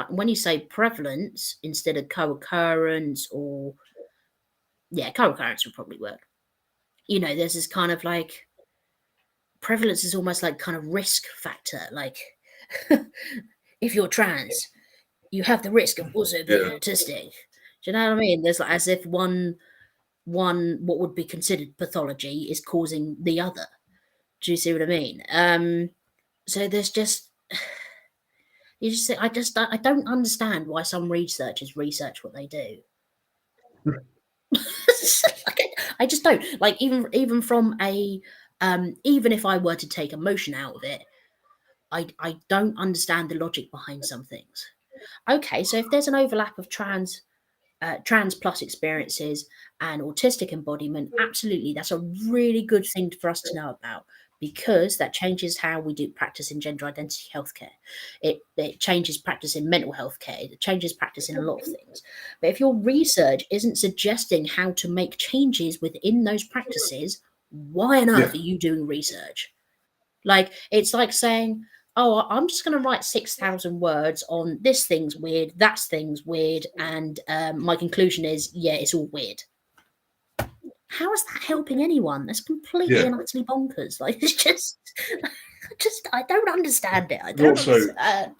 when you say prevalence instead of co-occurrence, or co-occurrence would probably work. There's this kind of like prevalence is almost like kind of risk factor, like if you're trans, you have the risk of also being yeah, autistic. Do you know what I mean? There's like, as if one what would be considered pathology is causing the other. Do you see what I mean? So there's just you just I don't understand why some researchers research what they do. I just don't like, even from a even if I were to take emotion out of it, I don't understand the logic behind some things. Okay, so if there's an overlap of trans plus experiences and autistic embodiment, absolutely, that's a really good thing for us to know about, because that changes how we do practice in gender identity healthcare. It changes practice in mental health care. It changes practice in a lot of things. But if your research isn't suggesting how to make changes within those practices, why on yeah, earth are you doing research? Like, it's like saying, "Oh, I'm just going to write 6,000 words on this thing's weird, that's thing's weird, and my conclusion is, yeah, it's all weird." How is that helping anyone? That's completely yeah. and utterly bonkers. Like, it's I don't understand it. I And don't also, understand.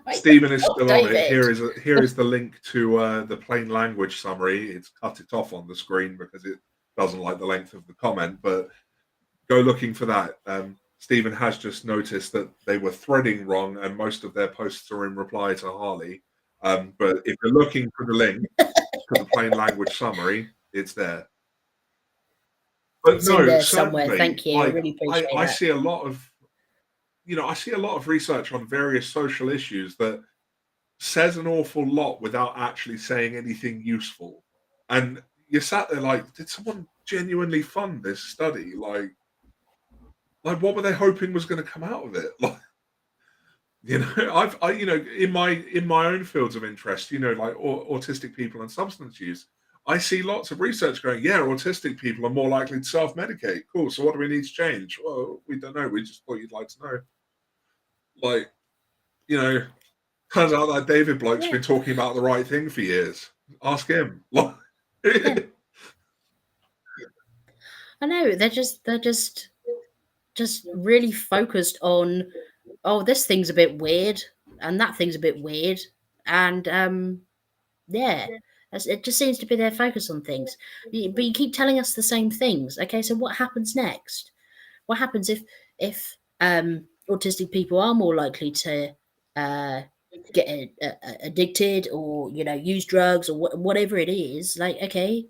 Like, Stephen is oh, still on it. David. Here is the link to the plain language summary. It's cut it off on the screen because it doesn't like the length of the comment, but go looking for that. Stephen has just noticed that they were threading wrong, and most of their posts are in reply to Harley. But if you're looking for the link to the plain language summary, it's there. But It's in no, there somewhere. certainly, Thank you. I like really appreciate I that. see a lot of I see a lot of research on various social issues that says an awful lot without actually saying anything useful. And you sat there like, did someone genuinely fund this study? Like what were they hoping was going to come out of it? Like, in my own fields of interest, like autistic people and substance use, I see lots of research going, yeah, autistic people are more likely to self-medicate. Cool. So what do we need to change? Well, we don't know. We just thought you'd like to know. Like, you know, turns out that David bloke's Yeah, been talking about the right thing for years. Ask him. yeah. I know. They're just really focused on, oh, this thing's a bit weird, and that thing's a bit weird, and yeah, it just seems to be their focus on things. But you keep telling us the same things. Okay, so what happens next? What happens if autistic people are more likely to get addicted or use drugs or whatever it is. Like, okay,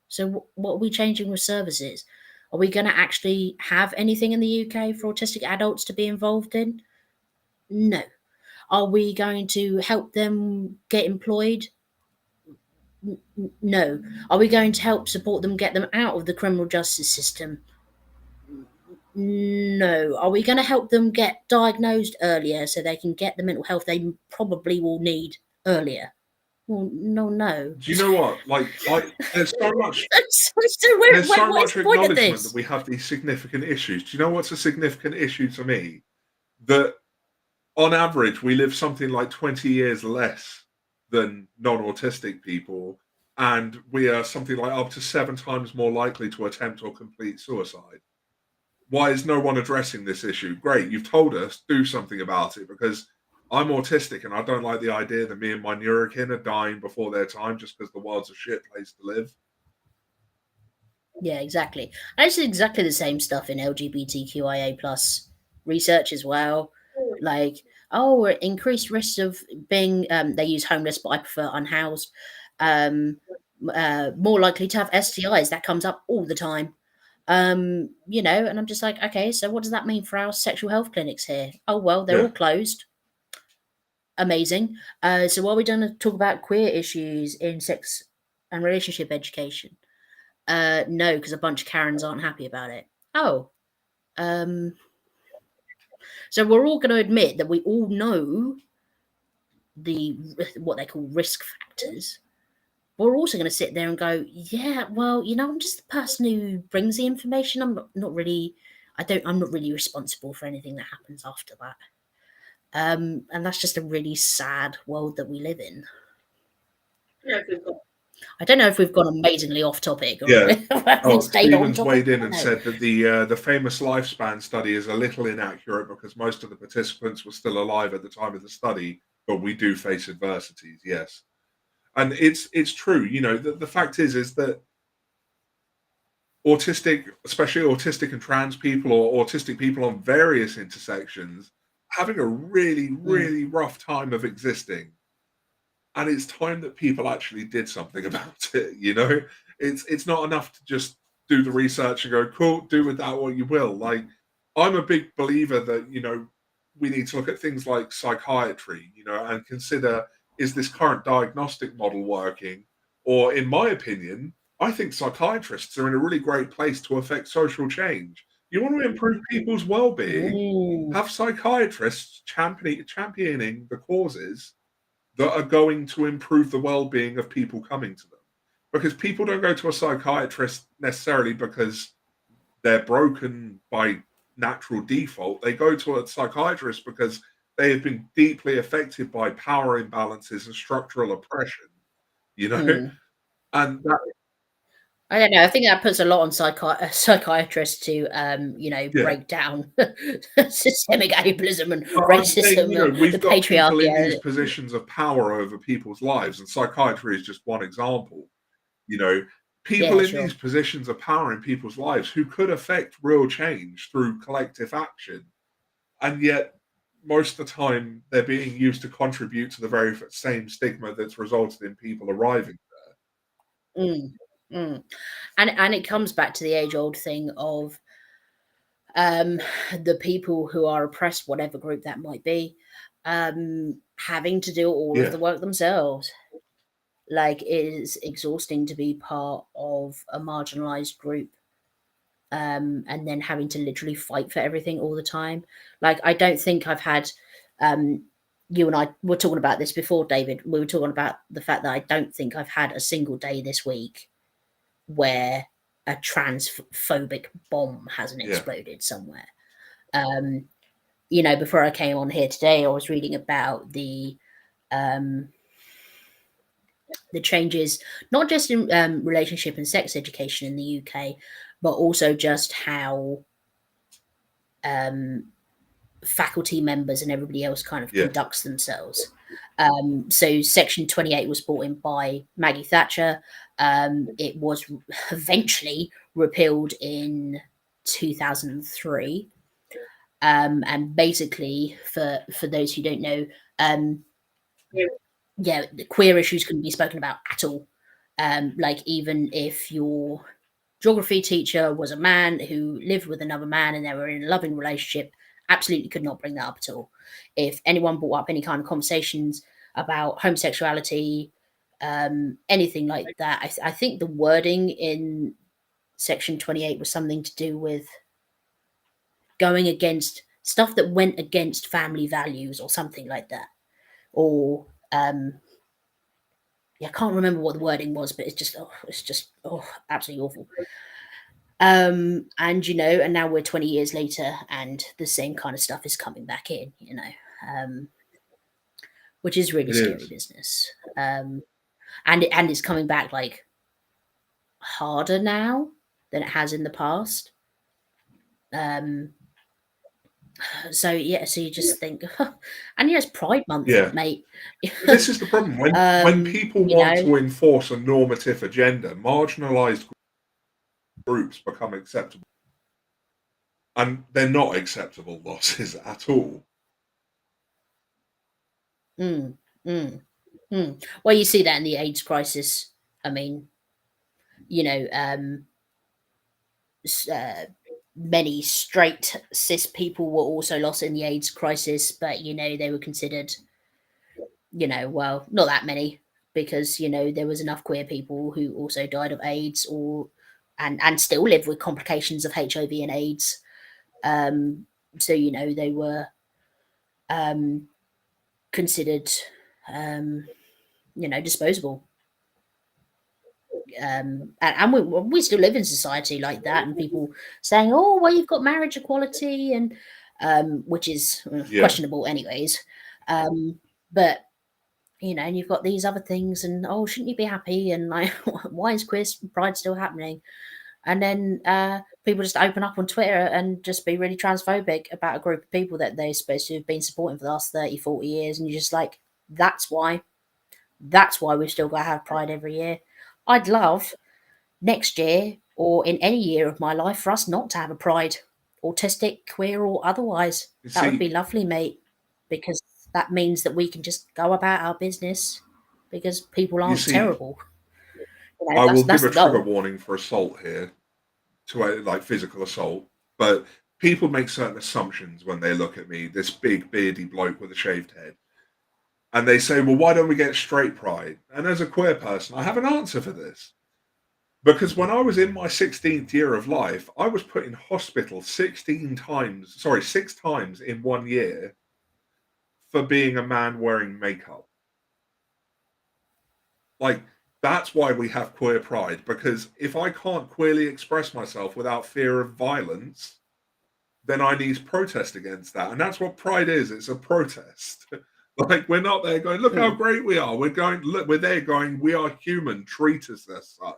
so what are we changing with services? Are we going to actually have anything in the UK for autistic adults to be involved in? No. Are we going to help them get employed? No. Are we going to help support them get them out of the criminal justice system? No. Are we going to help them get diagnosed earlier so they can get the mental health they probably will need earlier? Well, no. Do you know what? Like, there's so much. So There's so what is much the point of acknowledgement that this? we have these significant issues. Do you know what's a significant issue to me? That on average we live something like 20 years less than non-autistic people, and we are something like up to 7 times more likely to attempt or complete suicide. Why is no one addressing this issue? Great, you've told us, do something about it, because I'm autistic and I don't like the idea that me and my neurokin are dying before their time just because the world's a shit place to live. Yeah, exactly. And it's exactly the same stuff in LGBTQIA plus research as well. Like, oh, increased risks of being they use homeless, but I prefer unhoused. More likely to have STIs. That comes up all the time. And I'm just like, okay, so what does that mean for our sexual health clinics here? Oh well, they're Yeah. all closed. Amazing. So are we going to talk about queer issues in sex and relationship education? No, because a bunch of Karens aren't happy about it. Oh, um, so we're all going to admit that we all know what they call risk factors. We're also going to sit there and go, yeah, well, I'm just the person who brings the information. I'm not really responsible for anything that happens after that. And that's just a really sad world that we live in. I don't know if we've gone amazingly off topic or Yeah. we've stayed on Stevens topic. weighed in and said that the famous lifespan study is a little inaccurate because most of the participants were still alive at the time of the study, but we do face adversities, yes. And it's true, the fact is that autistic, especially autistic and trans people or autistic people on various intersections, having a really, Mm, really rough time of existing. And it's time that people actually did something about it. It's not enough to just do the research and go, cool, do with that what you will. Like, I'm a big believer that we need to look at things like psychiatry, and consider, is this current diagnostic model working? Or in my opinion, I think psychiatrists are in a really great place to affect social change. You want to improve people's well-being, mm, have psychiatrists championing the causes that are going to improve the well-being of people coming to them. Because people don't go to a psychiatrist necessarily because they're broken by natural default. They go to a psychiatrist because they have been deeply affected by power imbalances and structural oppression, you know? mm. And that, I don't know. I think that puts a lot on psychiatrists to, yeah. break down systemic ableism and But I'm saying, racism and the we've got people in patriarchy. these positions of power over people's lives, and psychiatry is just one example. You know, people Yeah, in sure. these positions of power in people's lives who could affect real change through collective action, and yet most of the time they're being used to contribute to the very same stigma that's resulted in people arriving. Mm, mm. And it comes back to the age old thing of um, the people who are oppressed, whatever group that might be, having to do all of Yeah, the work themselves. Like, it is exhausting to be part of a marginalized group, and then having to literally fight for everything all the time. Like, I don't think I've had. You and I were talking about this before, David. We were talking about the fact that I don't think I've had a single day this week where a transphobic bomb hasn't yeah, exploded somewhere. Um, before I came on here today, I was reading about um, the changes, not just in relationship and sex education in the UK, but also just how um, faculty members and everybody else kind of yeah, conducts themselves. So Section 28 was brought in by Maggie Thatcher. It was eventually repealed in 2003. And basically, for those who don't know, yeah, the queer issues couldn't be spoken about at all. Like even if your geography teacher was a man who lived with another man and they were in a loving relationship, absolutely could not bring that up at all. If anyone brought up any kind of conversations about homosexuality, anything like that, I think the wording in section 28 was something to do with going against stuff that went against family values or something like that. Or yeah, I can't remember what the wording was, but it's just absolutely awful. And and now we're 20 years later and the same kind of stuff is coming back in, which is really It scary is. business. And it's coming back like harder now than it has in the past. So yeah, so you just think, and yeah, it's Pride Month, Yeah. mate. This is the problem. When people You want know, to enforce a normative agenda, marginalized groups become acceptable. And they're not acceptable losses at all. mm, mm, well, you see that in the AIDS crisis. I mean, you know, many straight cis people were also lost in the AIDS crisis, but they were considered, well, not that many because there was enough queer people who also died of AIDS or and still live with complications of HIV and AIDS. So they were considered disposable. And we still live in society like that, and people saying, "Oh, well, you've got marriage equality," and which is Yeah. questionable, anyways. But and you've got these other things, and oh, shouldn't you be happy? And like, why is queer pride still happening? And then people just open up on Twitter and just be really transphobic about a group of people that they're supposed to have been supporting for the last 30, 40 years, and you're just like, that's why. That's why we've still got to have pride every year. I'd love next year or in any year of my life for us not to have a pride, autistic, queer, or otherwise. You That would see, be lovely, mate, because that means that we can just go about our business because people you aren't see, terrible. I will That's give a the trigger goal. warning for assault here, to like physical assault. But people make certain assumptions when they look at me, this big beardy bloke with a shaved head, and they say, "Well, why don't we get straight pride?" And as a queer person, I have an answer for this. Because when I was in my 16th year of life, I was put in hospital 16 times, sorry, 6 times in 1 year for being a man wearing makeup. Like, that's why we have queer pride, because if I can't queerly express myself without fear of violence, then I need to protest against that. And that's what pride is. It's a protest. Like, we're not there going, look how Mm. great we are. We're going, look, we're there going, we are human. Treat us as such.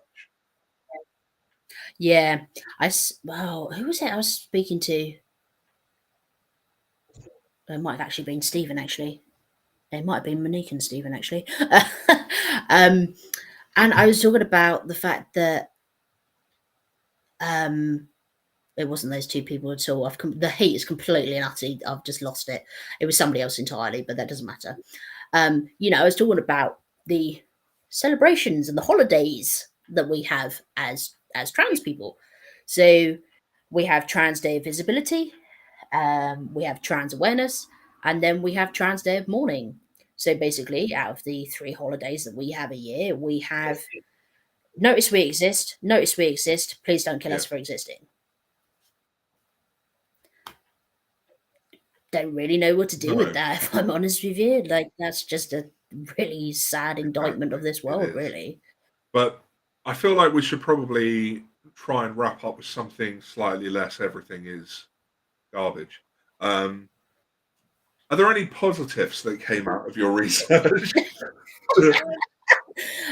Yeah, well, who was it I was speaking to? It might have actually been Stephen. Actually, it might have been Monique and Stephen. Actually, um, and I was talking about the fact that um, it wasn't those two people at all. The heat is completely and utterly. I've just lost it. It was somebody else entirely, but that doesn't matter. I was talking about the celebrations and the holidays that we have as trans people. So we have Trans Day of Visibility, we have Trans Awareness, and then we have Trans Day of Mourning. So basically, out of the 3 holidays that we have a year, we have Notice We Exist, Notice We Exist, Please Don't Kill Yeah. Us for Existing. Don't really know what to do with No, that, if I'm honest with you. Like, that's just a really sad indictment of exactly. this It world, is. really. But I feel like we should probably try and wrap up with something slightly less everything is garbage. Are there any positives that came out of your research?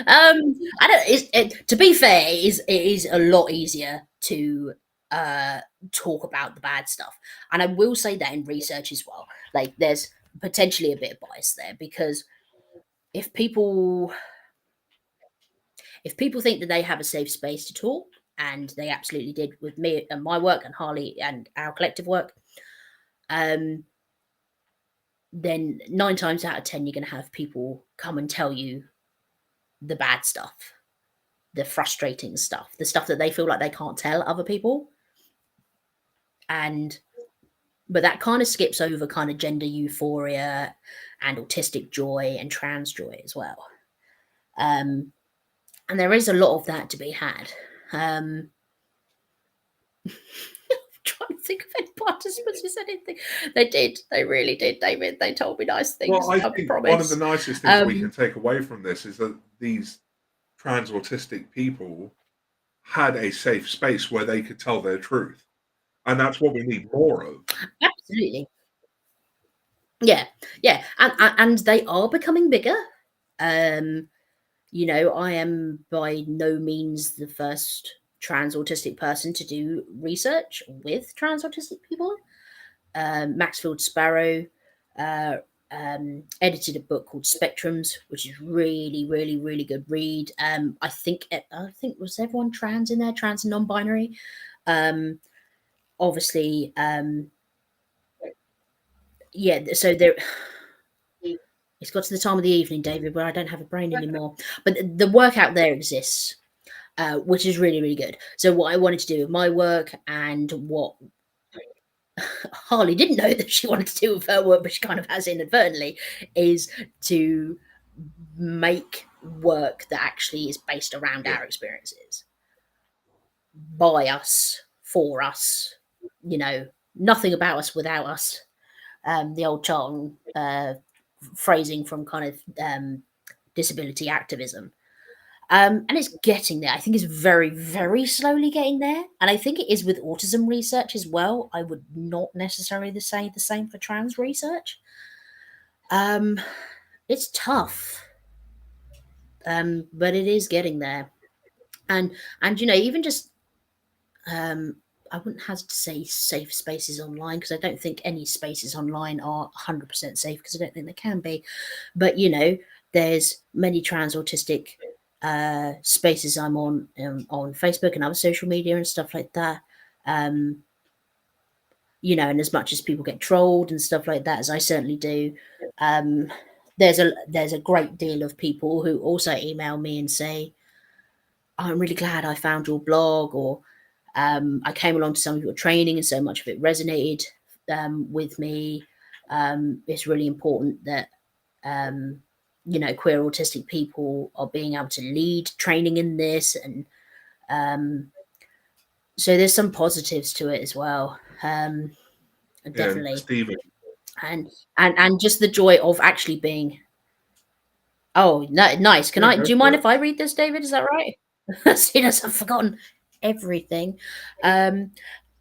I don't. To be fair, it is a lot easier to uh talk about the bad stuff, and I will say that in research as well. Like, there's potentially a bit of bias there because if people if people think that they have a safe space to talk, and they absolutely did with me and my work and Harley and our collective work, then 9 times out of 10 you're going to have people come and tell you the bad stuff, the frustrating stuff, the stuff that they feel like they can't tell other people. But that kind of skips over kind of gender euphoria and autistic joy and trans joy as well. And there is a lot of that to be had. I'm trying to think of any participants who said anything. They did. They really did, David. They told me nice things. Well, I I think promise. one of the nicest things we can take away from this is that these trans autistic people had a safe space where they could tell their truth. And that's what we need more of. Absolutely. Yeah. And they are becoming bigger. You know, I am by no means the first trans autistic person to do research with trans autistic people. Maxfield Sparrow edited a book called Spectrums, which is really, really, really good read. I think was everyone trans in there, trans and non-binary. Obviously, yeah. So there. It's got to the time of the evening, David, where I don't have a brain anymore. But the work out there exists, which is really, really good. So what I wanted to do with my work, and what Harley didn't know that she wanted to do with her work, but she kind of has inadvertently, is to make work that actually is based around our experiences, by us, for us, you know, nothing about us without us. The old Charlton phrasing from kind of disability activism. And it's getting there. I think it's very, very slowly getting there. And I think it is with autism research as well. I would not necessarily say the same for trans research. It's tough. But it is getting there. And you know, even just I wouldn't have to say safe spaces online, because I don't think any spaces online are 100% safe, because I don't think they can be. But you know, there's many trans autistic spaces I'm on Facebook and other social media and stuff like that. You know, and as much as people get trolled and stuff like that, as I certainly do, there's a great deal of people who also email me and say, I'm really glad I found your blog, or I came along to some of your training and so much of it resonated with me. It's really important that you know, queer autistic people are being able to lead training in this, and so there's some positives to it as well. Definitely. And Stephen. And just the joy of actually being. Oh, no, nice. Can I? Do you mind if I read this, David? Is that right? As soon as I've forgotten everything.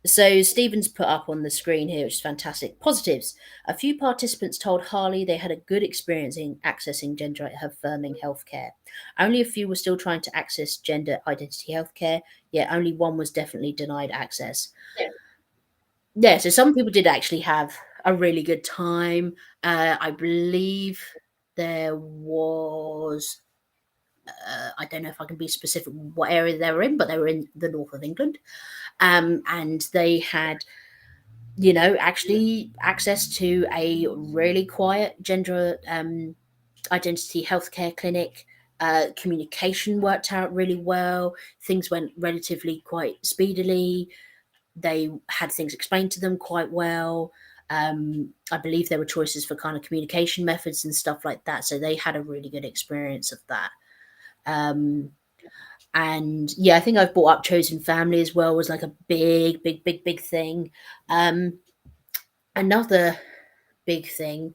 So Stephen's put up on the screen here, which is fantastic. Positives. A few participants told Harley they had a good experience in accessing gender affirming healthcare. Only a few were still trying to access gender identity healthcare, yet only one was definitely denied access. Yeah, so some people did actually have a really good time. I believe there was, I don't know if I can be specific what area they were in, but they were in the north of England. And they had, you know, actually access to a really quiet gender identity healthcare clinic. Communication worked out really well. Things went relatively quite speedily. They had things explained to them quite well. I believe there were choices for kind of communication methods and stuff like that. So they had a really good experience of that. And yeah, I think I've brought up chosen family as well, was like a big thing. Another big thing,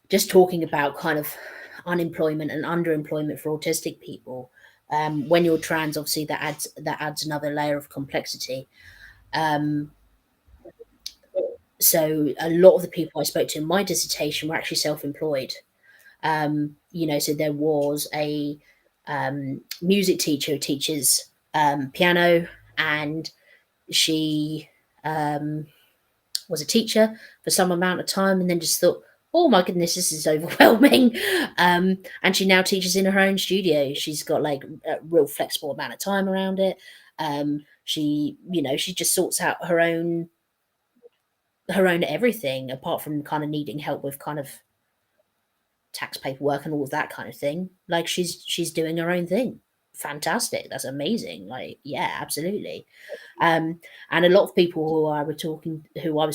just talking about kind of unemployment and underemployment for autistic people. When you're trans, obviously that adds another layer of complexity. So a lot of the people I spoke to in my dissertation were actually self-employed. You know, so there was a music teacher who teaches piano, and she was a teacher for some amount of time, and then just thought, oh my goodness, this is overwhelming. And she now teaches in her own studio. She's got like a real flexible amount of time around it. She, you know, she just sorts out her own her own everything, apart from kind of needing help with kind of tax paperwork and all of that kind of thing. Like she's doing her own thing. Fantastic. That's amazing. Like, yeah, absolutely. And a lot of people who I was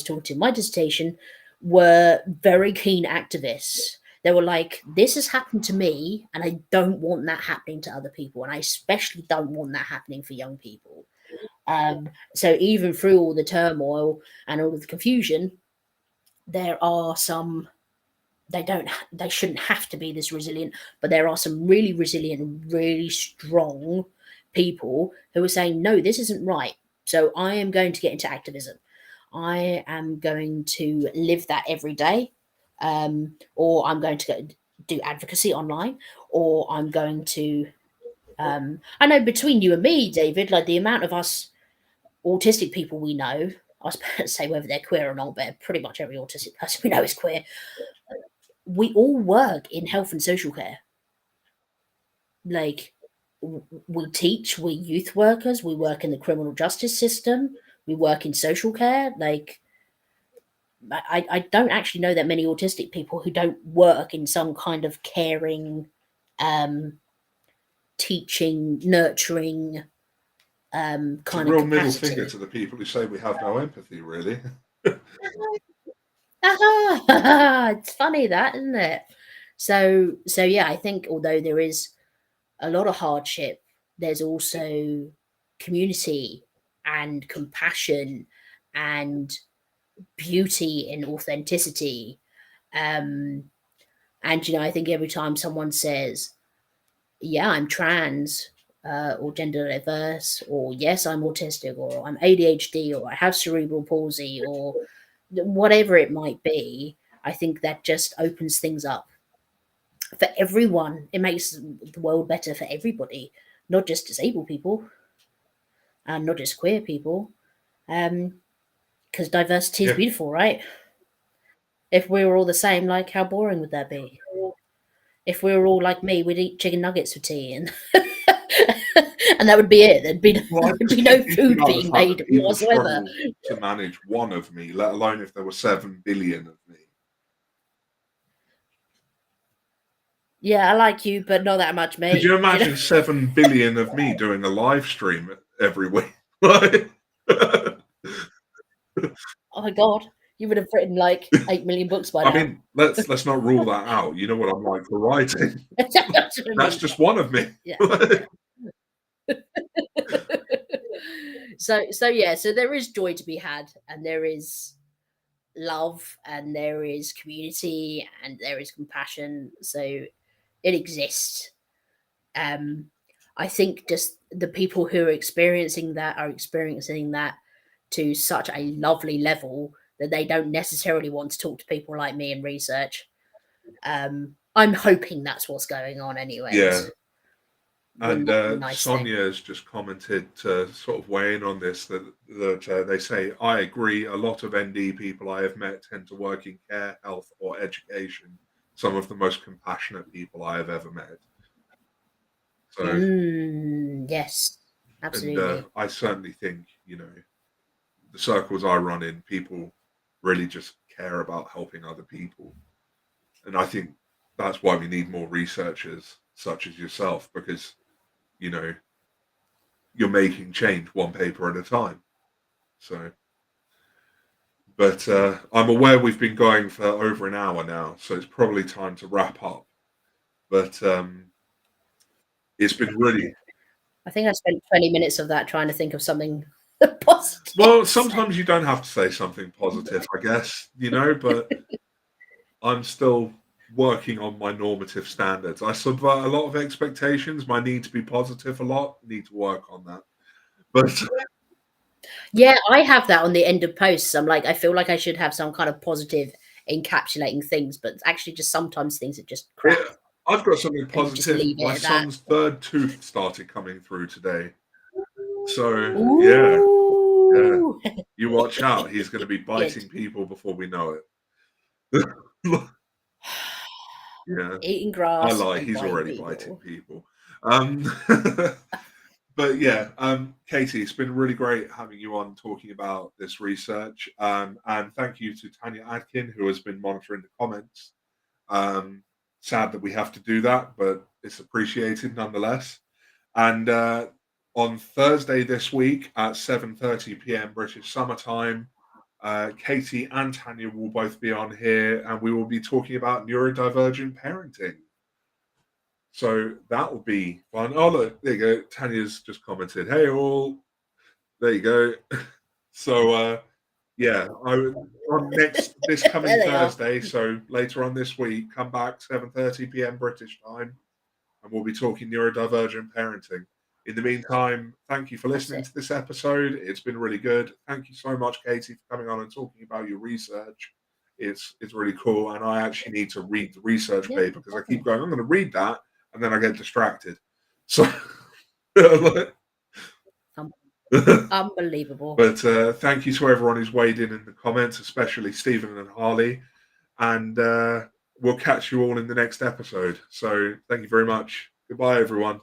talking to in my dissertation were very keen activists. They were like, this has happened to me, and I don't want that happening to other people. And I especially don't want that happening for young people. So even through all the turmoil and all of the confusion, there are some they shouldn't have to be this resilient, but there are some really resilient, really strong people who are saying, no, this isn't right. So I am going to get into activism. I am going to live that every day. Or I'm going to go do advocacy online, or I'm going to I know between you and me, David, like the amount of us autistic people we know, I was about to say whether they're queer or not, but pretty much every autistic person we know is queer. We all work in health and social care. Like, we teach, we're youth workers, we work in the criminal justice system, we work in social care. Like, I don't actually know that many autistic people who don't work in some kind of caring, teaching, nurturing It's a kind of real middle finger capacity. to the people who say we have no empathy, really. It's funny that, isn't it? So yeah, I think although there is a lot of hardship, there's also community and compassion and beauty and authenticity. Um, and I think every time someone says, "Yeah, I'm trans," or gender diverse, or "Yes, I'm autistic," or "I'm ADHD," or "I have cerebral palsy," or whatever it might be, I think that just opens things up for everyone. It makes the world better for everybody, not just disabled people and not just queer people. Because diversity is Yeah. beautiful, right? If we were all the same, like how boring would that be? If we were all like me, we'd eat chicken nuggets for tea, and and that would be it. Well, I There'd just be keep no thinking food about the being fact that made people whatsoever. struggle to manage one of me, let alone if there were 7 billion of me. Yeah, I like you, but not that much, Could you mate. imagine 7 billion of me doing a live stream every week? Like, Oh my god, you would have written like 8 million books by I now. mean, let's not rule that out. You know what I'm like for writing. That's what I That's mean. just one of me. Yeah. So yeah, so there is joy to be had, and there is love, and there is community, and there is compassion. So it exists. Um, I think just the people who are experiencing that to such a lovely level that they don't necessarily want to talk to people like me and research. I'm hoping that's what's going on, Yeah. anyways. Wouldn't And that be a nice thing? Sonia has just commented to sort of weigh in on this that they say, I agree. A lot of ND people I have met tend to work in care, health, or education. Some of the most compassionate people I have ever met. So, Yes, and absolutely. I certainly think, the circles I run in, people really just care about helping other people. And I think that's why we need more researchers such as yourself, because, you know, you're making change one paper at a time. So, but I'm aware we've been going for over an hour now, so it's probably time to wrap up. But it's been really I think I spent 20 minutes of that trying to think of something positive well. to say. Sometimes you don't have to say something positive, I guess, but I'm still working on my normative standards. I subvert a lot of expectations. My need to be positive a lot. Need to work on that. But Yeah, I have that on the end of posts. I'm like, I feel like I should have some kind of positive encapsulating things, but it's actually just sometimes things are just crap, yeah, I've got something and you just positive. leave My it at that. son's third tooth started coming through today. So yeah, yeah. Ooh. You watch out. He's going to be Good. biting people before we know it. Yeah, Eating I grass lie. and He's biting already biting people. people. Um, But yeah, Katie, it's been really great having you on talking about this research. And thank you to Tanya Adkin, who has been monitoring the comments. Sad that we have to do that, but it's appreciated nonetheless. And on Thursday this week at 7:30 p.m. British Summer Time, Katie and Tanya will both be on here, and we will be talking about neurodivergent parenting. So that will be fun. Oh, look, there you go. Tanya's just commented, "Hey, all." There you go. So, yeah, on this coming There they are. Thursday, so later on this week, come back 7:30 p.m. British time, and we'll be talking neurodivergent parenting. In the meantime, thank you for That's listening it. to this episode. It's been really good. Thank you so much, Katie, for coming on and talking about your research. It's really cool, and I actually need to read the research Yeah, paper because I keep definitely. going, I'm going to read that, and then I get distracted. So, Unbelievable. but thank you to everyone who's weighed in the comments, especially Stephen and Harley, and we'll catch you all in the next episode. So, thank you very much. Goodbye, everyone.